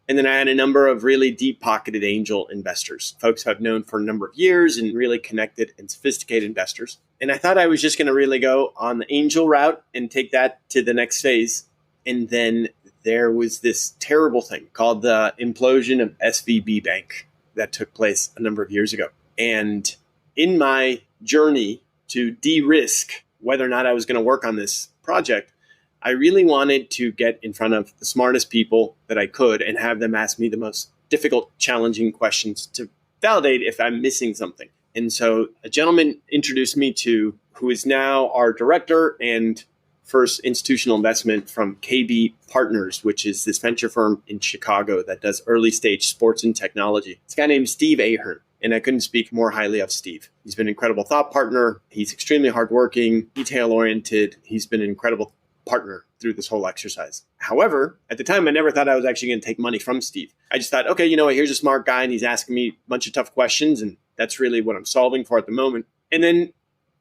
And then I had a number of really deep-pocketed angel investors, folks I've known for a number of years and really connected and sophisticated investors. And I thought I was just going to really go on the angel route and take that to the next phase. And then there was this terrible thing called the implosion of SVB Bank that took place a number of years ago. And in my journey to de-risk whether or not I was going to work on this project, I really wanted to get in front of the smartest people that I could and have them ask me the most difficult, challenging questions to validate if I'm missing something. And so a gentleman introduced me to who is now our director and first institutional investment from KB Partners, which is this venture firm in Chicago that does early stage sports and technology. It's a guy named Steve Ahern. And I couldn't speak more highly of Steve. He's been an incredible thought partner. He's extremely hardworking, detail-oriented. He's been an incredible partner through this whole exercise. However, at the time, I never thought I was actually going to take money from Steve. I just thought, okay, you know what, here's a smart guy, and he's asking me a bunch of tough questions, and that's really what I'm solving for at the moment. And then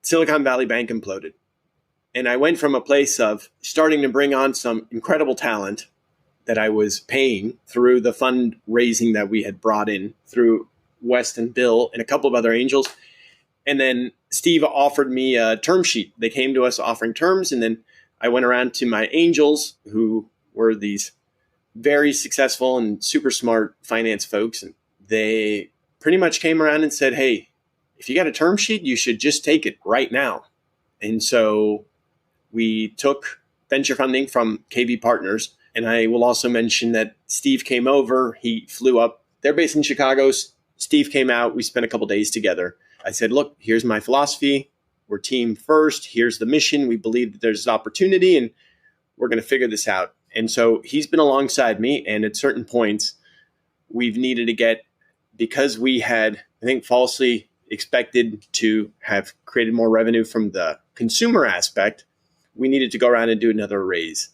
Silicon Valley Bank imploded. And I went from a place of starting to bring on some incredible talent that I was paying through the fundraising that we had brought in through West and Bill and a couple of other angels. And then Steve offered me a term sheet. They came to us offering terms. And then I went around to my angels, who were these very successful and super smart finance folks. And they pretty much came around and said, hey, if you got a term sheet, you should just take it right now. And so we took venture funding from KB Partners. And I will also mention that Steve came over. He flew up. They're based in Chicago. Steve came out. We spent a couple days together. I said, look, here's my philosophy. We're team first. Here's the mission. We believe that there's an opportunity and we're going to figure this out. And so he's been alongside me. And at certain points, we've needed to get, because we had, I think, falsely expected to have created more revenue from the consumer aspect, we needed to go around and do another raise.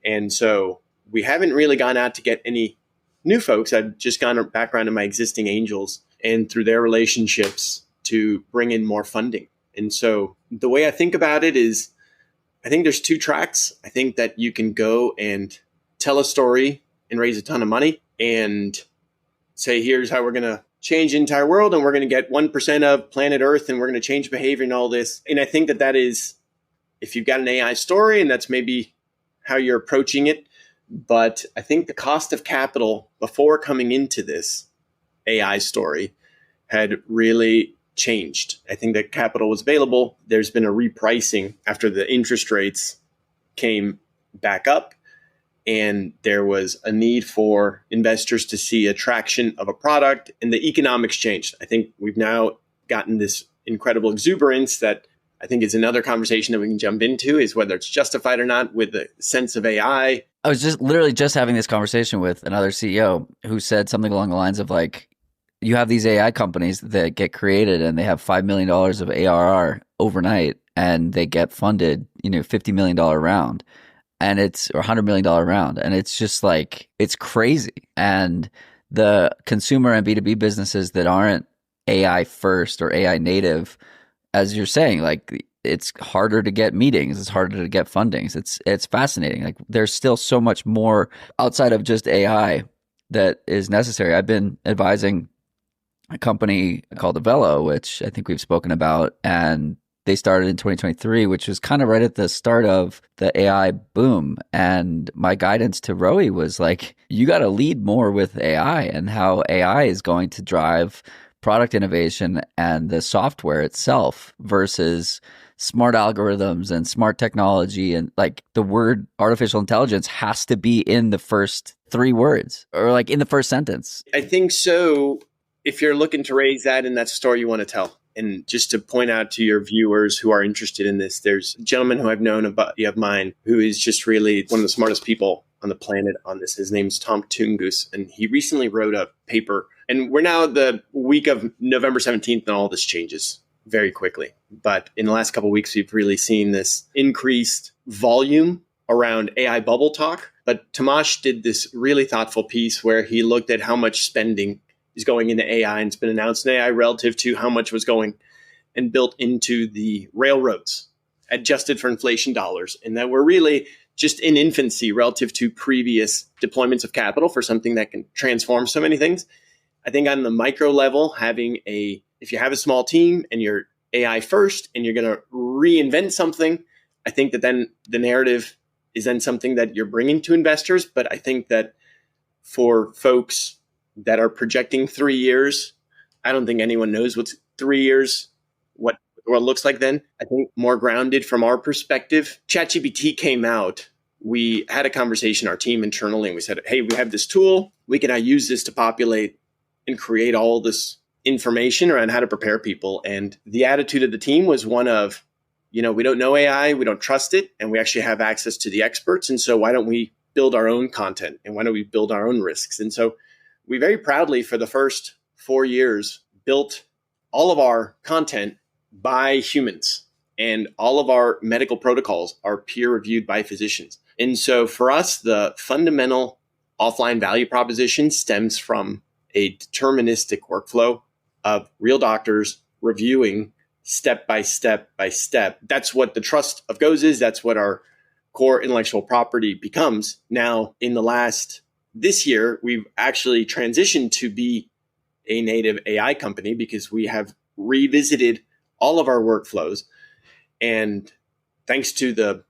And so we haven't really gone out to get any new folks. I've just gone back around to my existing angels and through their relationships to bring in more funding. And so the way I think about it is, I think there's two tracks. I think that you can go and tell a story and raise a ton of money. and say, here's how we're going to change the entire world, and we're going to get 1% of planet Earth, and we're going to change behavior and all this. And I think that is, if you've got an AI story, and that's maybe how you're approaching it. But I think the cost of capital before coming into this AI story had really changed. I think that capital was available. There's been a repricing after the interest rates came back up, and there was a need for investors to see attraction of a product, and the economics changed. I think we've now gotten this incredible exuberance that I think is another conversation that we can jump into, is whether it's justified or not with the sense of AI. I was just having this conversation with another CEO who said something along the lines of like, you have these AI companies that get created and they have $5 million of ARR overnight, and they get funded, $50 million round, and it's or $100 million round. And it's just like, it's crazy. And the consumer and B2B businesses that aren't AI first or AI native, as you're saying, like, it's harder to get meetings, it's harder to get fundings. It's fascinating. Like, there's still so much more outside of just AI that is necessary. I've been advising a company called Avelo, which I think we've spoken about, and they started in 2023, which was kind of right at the start of the AI boom. And my guidance to Rowie was like, you got to lead more with AI and how AI is going to drive product innovation and the software itself versus smart algorithms and smart technology. And like, the word artificial intelligence has to be in the first 3 words or like in the first sentence. I think so. If you're looking to raise that and that's a story you want to tell. And just to point out to your viewers who are interested in this, there's a gentleman who I've known of mine who is just really one of the smartest people on the planet on this. His name's Tom Tungus, and he recently wrote a paper. And we're now the week of November 17th, and all this changes very quickly. But in the last couple of weeks, we've really seen this increased volume around AI bubble talk. But Tomasz did this really thoughtful piece where he looked at how much spending is going into AI, and it's been announced in AI relative to how much was going and built into the railroads, adjusted for inflation dollars. And that we're really just in infancy relative to previous deployments of capital for something that can transform so many things. I think on the micro level, if you have a small team and you're AI first and you're going to reinvent something, I think that then the narrative is then something that you're bringing to investors. But I think that for folks that are projecting 3 years, I don't think anyone knows what's 3 years, what the world looks like then. I think more grounded from our perspective. ChatGPT came out. We had a conversation, our team internally, and we said, hey, we have this tool. We can now use this to populate and create all this information around how to prepare people. And the attitude of the team was one of, we don't know AI, we don't trust it, and we actually have access to the experts. And so why don't we build our own content, and why don't we build our own risks? And so we very proudly, for the first 4 years, built all of our content by humans, and all of our medical protocols are peer reviewed by physicians. And so for us, the fundamental offline value proposition stems from a deterministic workflow of real doctors reviewing step by step by step. That's what the trust of goes is. That's what our core intellectual property becomes. Now, in this year, we've actually transitioned to be a native AI company because we have revisited all of our workflows. And thanks to the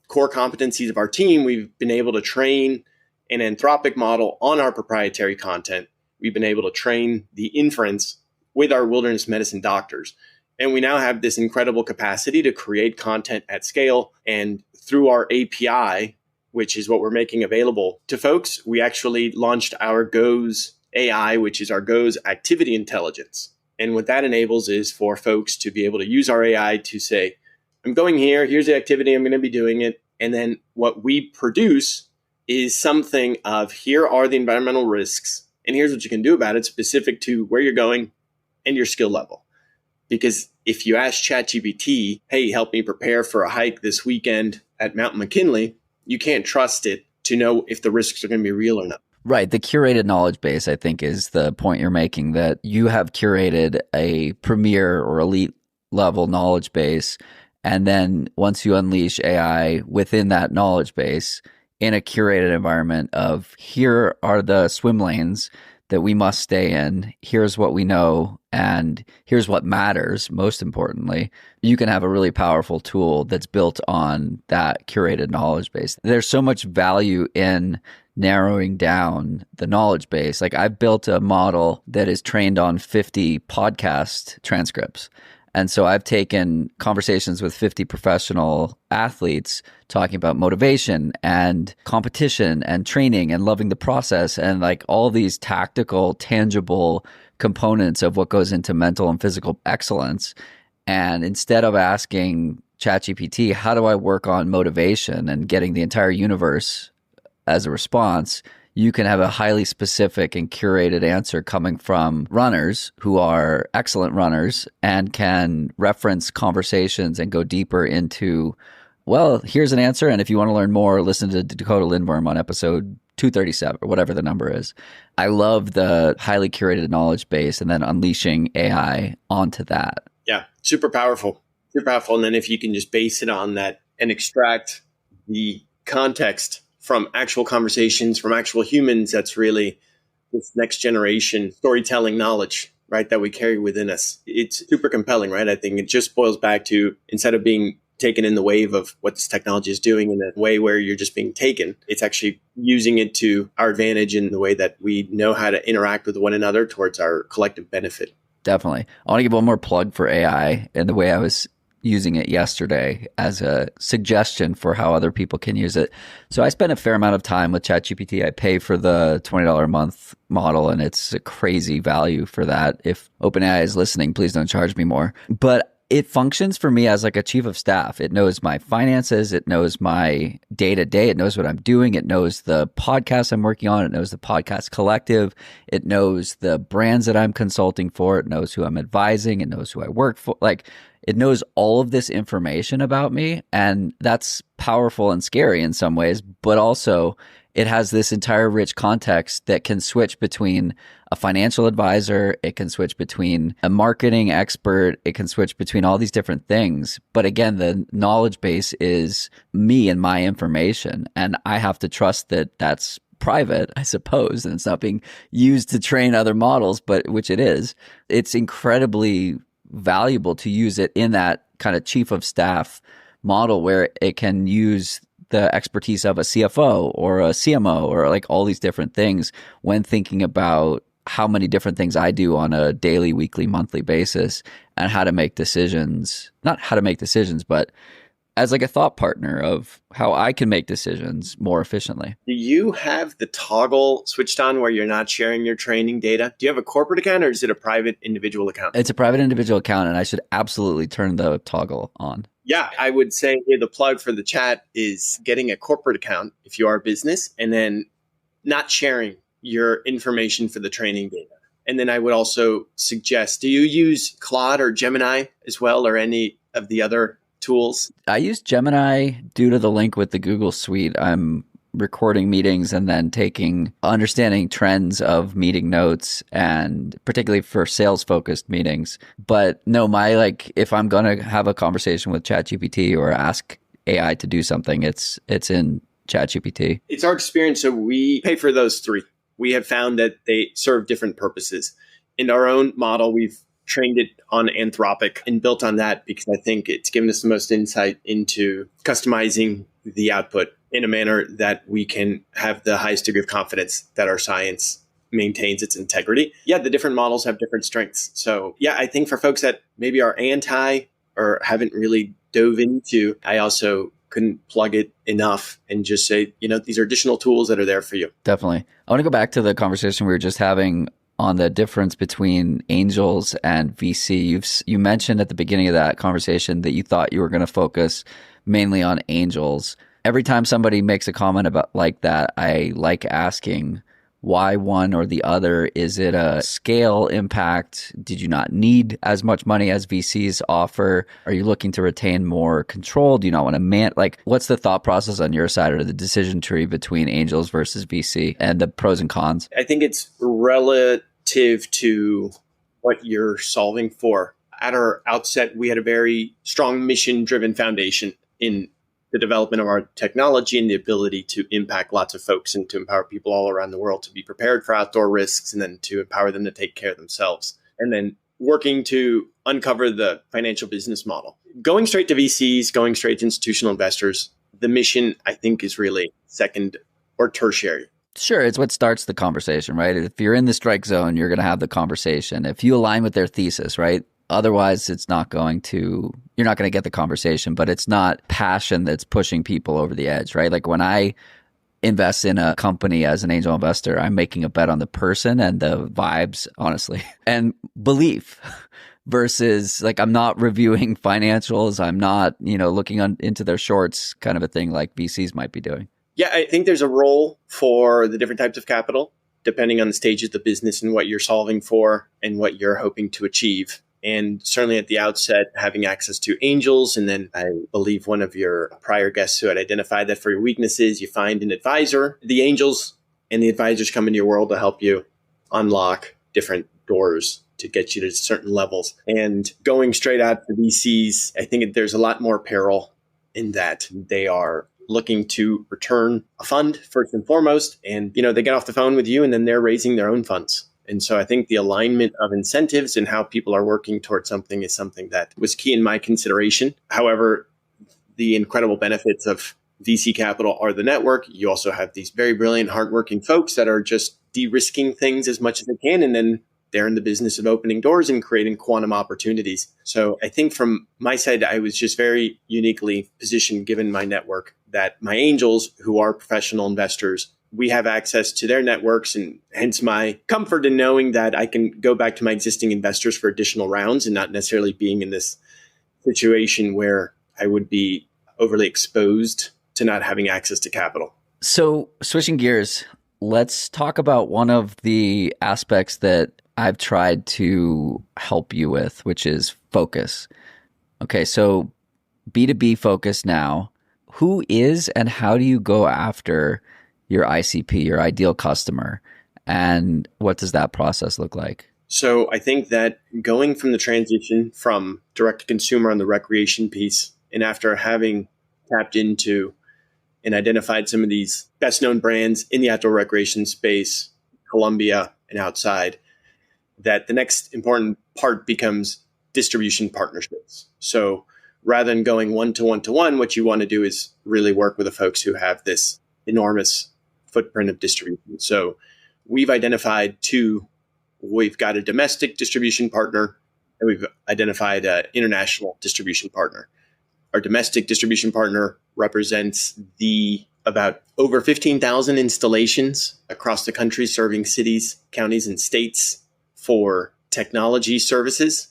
core competencies of our team, we've been able to train an Anthropic model on our proprietary content. We've been able to train the inference with our wilderness medicine doctors. And we now have this incredible capacity to create content at scale. And through our API, which is what we're making available to folks, we actually launched our GOES AI, which is our GOES activity intelligence. And what that enables is for folks to be able to use our AI to say, I'm going here, here's the activity, I'm going to be doing it. And then what we produce is something of, here are the environmental risks, and here's what you can do about it, specific to where you're going and your skill level. Because if you ask ChatGPT, hey, help me prepare for a hike this weekend at Mount McKinley, you can't trust it to know if the risks are going to be real or not. Right. The curated knowledge base, I think, is the point you're making, that you have curated a premier or elite level knowledge base. And then once you unleash AI within that knowledge base, in a curated environment of here are the swim lanes that we must stay in. Here's what we know, and here's what matters. Most importantly, you can have a really powerful tool that's built on that curated knowledge base. There's so much value in narrowing down the knowledge base. Like I've built a model that is trained on 50 podcast transcripts. And so I've taken conversations with 50 professional athletes talking about motivation and competition and training and loving the process and like all these tactical, tangible components of what goes into mental and physical excellence. And instead of asking ChatGPT, how do I work on motivation and getting the entire universe as a response, you can have a highly specific and curated answer coming from runners who are excellent runners and can reference conversations and go deeper into, well, here's an answer. And if you want to learn more, listen to Dakota Lindworm on episode 237 or whatever the number is. I love the highly curated knowledge base and then unleashing AI onto that. Yeah, super powerful. Super powerful. And then if you can just base it on that and extract the context from actual conversations, from actual humans, that's really this next generation storytelling knowledge, right, that we carry within us. It's super compelling, right? I think it just boils back to, instead of being taken in the wave of what this technology is doing in a way where you're just being taken, it's actually using it to our advantage in the way that we know how to interact with one another towards our collective benefit. Definitely. I want to give one more plug for AI and the way I was using it yesterday as a suggestion for how other people can use it. So I spend a fair amount of time with ChatGPT. I pay for the $20 a month model, and it's a crazy value for that. If OpenAI is listening, please don't charge me more. But it functions for me as like a chief of staff. It knows my finances. It knows my day-to-day. It knows what I'm doing. It knows the podcast I'm working on. It knows the podcast collective. It knows the brands that I'm consulting for. It knows who I'm advising. It knows who I work for. Like, it knows all of this information about me. And that's powerful and scary in some ways, but also it has this entire rich context that can switch between a financial advisor. It can switch between a marketing expert. It can switch between all these different things. But again, the knowledge base is me and my information. And I have to trust that that's private, I suppose, and it's not being used to train other models, but which it is. It's incredibly valuable to use it in that kind of chief of staff model where it can use the expertise of a CFO or a CMO or like all these different things when thinking about how many different things I do on a daily, weekly, monthly basis and how to make decisions, not how to make decisions, but as like a thought partner of how I can make decisions more efficiently. Do you have the toggle switched on where you're not sharing your training data? Do you have a corporate account or is it a private individual account? It's a private individual account, and I should absolutely turn the toggle on. Yeah, I would say here the plug for the chat is getting a corporate account if you are a business, and then not sharing your information for the training data. And then I would also suggest, do you use Claude or Gemini as well, or any of the other tools? I use Gemini due to the link with the Google Suite. I'm recording meetings and then understanding trends of meeting notes, and particularly for sales focused meetings. But no, if I'm going to have a conversation with ChatGPT or ask AI to do something, it's in ChatGPT. It's our experience. So we pay for those three. We have found that they serve different purposes. In our own model, we've trained it on Anthropic and built on that because I think it's given us the most insight into customizing the output in a manner that we can have the highest degree of confidence that our science maintains its integrity. Yeah, the different models have different strengths. So yeah, I think for folks that maybe are anti or haven't really dove into, I also couldn't plug it enough and just say, these are additional tools that are there for you. Definitely. I want to go back to the conversation we were just having on the difference between angels and VC. You mentioned at the beginning of that conversation that you thought you were going to focus mainly on angels. Every time somebody makes a comment about like that, I like asking why one or the other. Is it a scale impact? Did you not need as much money as VCs offer? Are you looking to retain more control? Do you not want to what's the thought process on your side or the decision tree between angels versus VC and the pros and cons? I think it's relative to what you're solving for. At our outset, we had a very strong mission-driven foundation in the development of our technology and the ability to impact lots of folks and to empower people all around the world to be prepared for outdoor risks and then to empower them to take care of themselves. And then working to uncover the financial business model. Going straight to VCs, going straight to institutional investors, the mission, I think, is really second or tertiary. Sure, it's what starts the conversation, right? If you're in the strike zone, you're going to have the conversation. If you align with their thesis, right? Otherwise, you're not going to get the conversation, but it's not passion that's pushing people over the edge, right? Like when I invest in a company as an angel investor, I'm making a bet on the person and the vibes, honestly, and belief versus like I'm not reviewing financials. I'm not, looking into their shorts kind of a thing like VCs might be doing. Yeah, I think there's a role for the different types of capital, depending on the stage of the business and what you're solving for and what you're hoping to achieve. And certainly at the outset, having access to angels. And then I believe one of your prior guests who had identified that for your weaknesses, you find an advisor. The angels and the advisors come into your world to help you unlock different doors to get you to certain levels. And going straight out to VCs, I think there's a lot more peril in that they are looking to return a fund first and foremost. And, they get off the phone with you and then they're raising their own funds. And so I think the alignment of incentives and how people are working towards something is something that was key in my consideration. However, the incredible benefits of VC capital are the network. You also have these very brilliant, hardworking folks that are just de-risking things as much as they can. And then they're in the business of opening doors and creating quantum opportunities. So I think from my side, I was just very uniquely positioned given my network that my angels, who are professional investors, we have access to their networks and hence my comfort in knowing that I can go back to my existing investors for additional rounds and not necessarily being in this situation where I would be overly exposed to not having access to capital. So switching gears, let's talk about one of the aspects that I've tried to help you with, which is focus. Okay, so B2B focus now. Who is and how do you go after your ICP, your ideal customer, and what does that process look like? So I think that going from the transition from direct to consumer on the recreation piece, and after having tapped into and identified some of these best known brands in the outdoor recreation space, Columbia and outside, that the next important part becomes distribution partnerships. So rather than going one-to-one, what you want to do is really work with the folks who have this enormous footprint of distribution. So we've identified two. We've got a domestic distribution partner and we've identified an international distribution partner. Our domestic distribution partner represents the about over 15,000 installations across the country serving cities, counties, and states for technology services.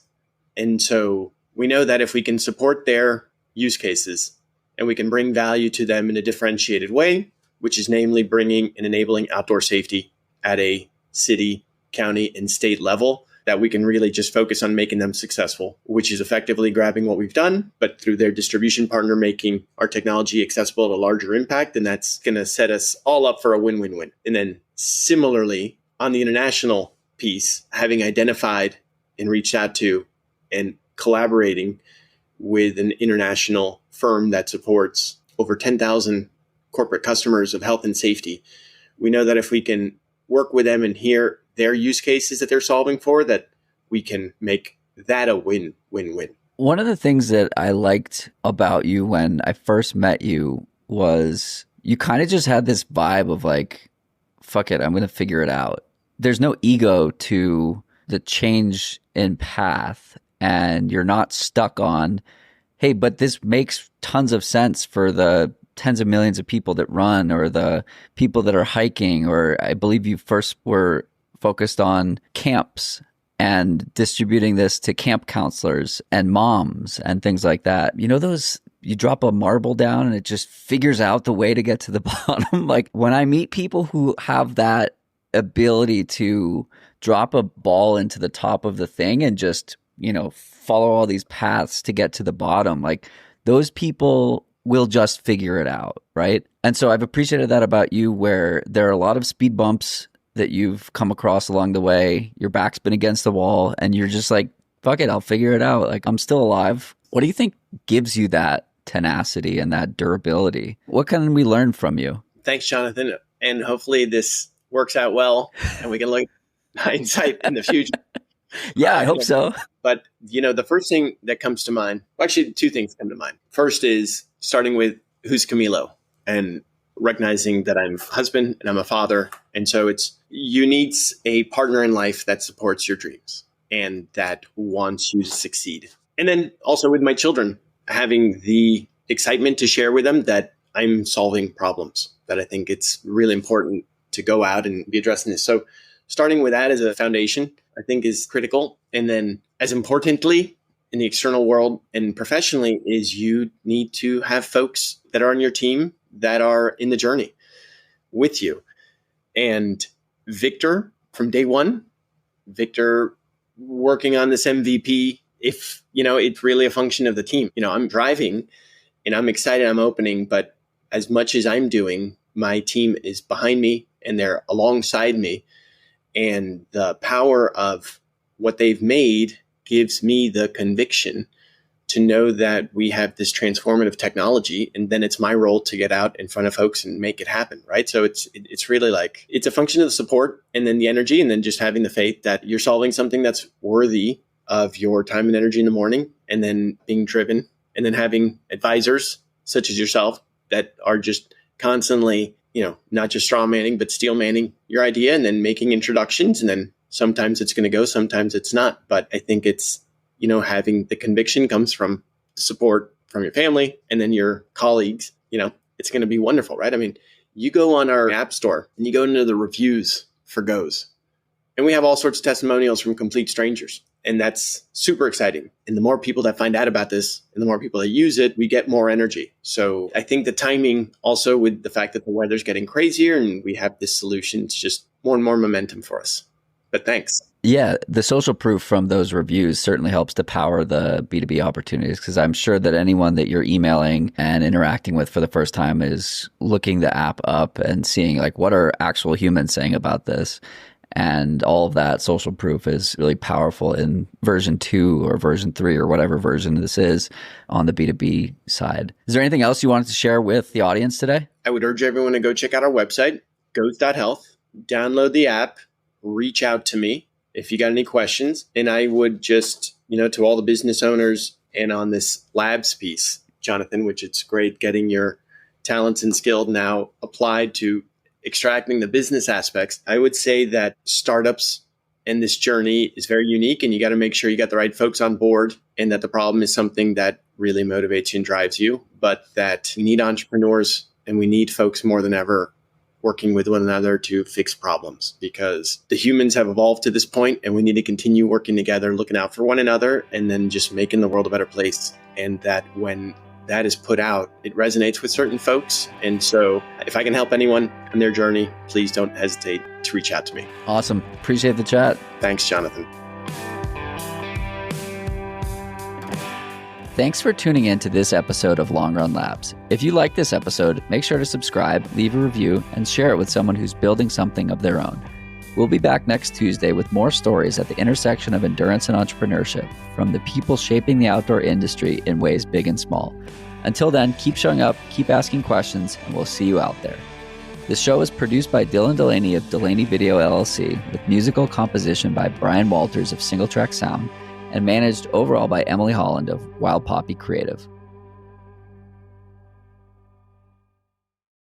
And so we know that if we can support their use cases and we can bring value to them in a differentiated way, which is namely bringing and enabling outdoor safety at a city, county, and state level, that we can really just focus on making them successful, which is effectively grabbing what we've done, but through their distribution partner, making our technology accessible at a larger impact. And that's going to set us all up for a win-win-win. And then similarly, on the international piece, having identified and reached out to and collaborating with an international firm that supports over 10,000 corporate customers of health and safety, we know that if we can work with them and hear their use cases that they're solving for, that we can make that a win-win-win. One of the things that I liked about you when I first met you was you kind of just had this vibe of like, fuck it, I'm going to figure it out. There's no ego to the change in path, and you're not stuck on, hey, but this makes tons of sense for the tens of millions of people that run or the people that are hiking, or I believe you first were focused on camps and distributing this to camp counselors and moms and things like that. You know, those, you drop a marble down and it just figures out the way to get to the bottom. Like when I meet people who have that ability to drop a ball into the top of the thing and just, you know, follow all these paths to get to the bottom, like those people will just figure it out, right? And so I've appreciated that about you, where there are a lot of speed bumps that you've come across along the way. Your back's been against the wall and you're just like, fuck it, I'll figure it out. Like, I'm still alive. What do you think gives you that tenacity and that durability. What can we learn from you? Thanks, Jonathan. And hopefully this works out well and we can look at hindsight in the future. Yeah, I hope so. But, the first thing that comes to mind, actually, two things come to mind. First is starting with who's Camilo and recognizing that I'm a husband and I'm a father. And so you need a partner in life that supports your dreams and that wants you to succeed. And then also with my children, having the excitement to share with them that I'm solving problems, that I think it's really important to go out and be addressing this. So starting with that as a foundation, I think is critical. And then as importantly, in the external world and professionally, is you need to have folks that are on your team that are in the journey with you. And Victor, from day one, Victor working on this MVP, if, it's really a function of the team. I'm driving and I'm excited, I'm opening, but as much as I'm doing, my team is behind me and they're alongside me. And the power of what they've made gives me the conviction to know that we have this transformative technology, and then it's my role to get out in front of folks and make it happen, right? So it's really like, it's a function of the support and then the energy, and then just having the faith that you're solving something that's worthy of your time and energy in the morning, and then being driven, and then having advisors such as yourself that are just constantly, not just straw manning, but steel manning your idea, and then making introductions, and then sometimes it's going to go, sometimes it's not. But I think it's, having the conviction comes from support from your family and then your colleagues, it's going to be wonderful, right? I mean, you go on our app store and you go into the reviews for Goes, and we have all sorts of testimonials from complete strangers. And that's super exciting. And the more people that find out about this and the more people that use it, we get more energy. So I think the timing also, with the fact that the weather's getting crazier and we have this solution, it's just more and more momentum for us. But thanks. Yeah, the social proof from those reviews certainly helps to power the B2B opportunities, because I'm sure that anyone that you're emailing and interacting with for the first time is looking the app up and seeing like, what are actual humans saying about this? And all of that social proof is really powerful in version 2 or version 3 or whatever version this is on the B2B side. Is there anything else you wanted to share with the audience today? I would urge everyone to go check out our website, goes.health, download the app, reach out to me if you got any questions. And I would just, to all the business owners and on this labs piece, Jonathan, which it's great getting your talents and skill now applied to extracting the business aspects. I would say that startups and this journey is very unique, and you got to make sure you got the right folks on board, and that the problem is something that really motivates you and drives you, but that we need entrepreneurs and we need folks more than ever working with one another to fix problems, because the humans have evolved to this point and we need to continue working together, looking out for one another, and then just making the world a better place. And that when that is put out, it resonates with certain folks. And so if I can help anyone on their journey, please don't hesitate to reach out to me. Awesome. Appreciate the chat. Thanks, Jonathan. Thanks for tuning in to this episode of Long Run Labs. If you like this episode, make sure to subscribe, leave a review, and share it with someone who's building something of their own. We'll be back next Tuesday with more stories at the intersection of endurance and entrepreneurship, from the people shaping the outdoor industry in ways big and small. Until then, keep showing up, keep asking questions, and we'll see you out there. This show is produced by Dylan Delaney of Delaney Video LLC, with musical composition by Brian Walters of Single Track Sound, and managed overall by Emily Holland of Wild Poppy Creative.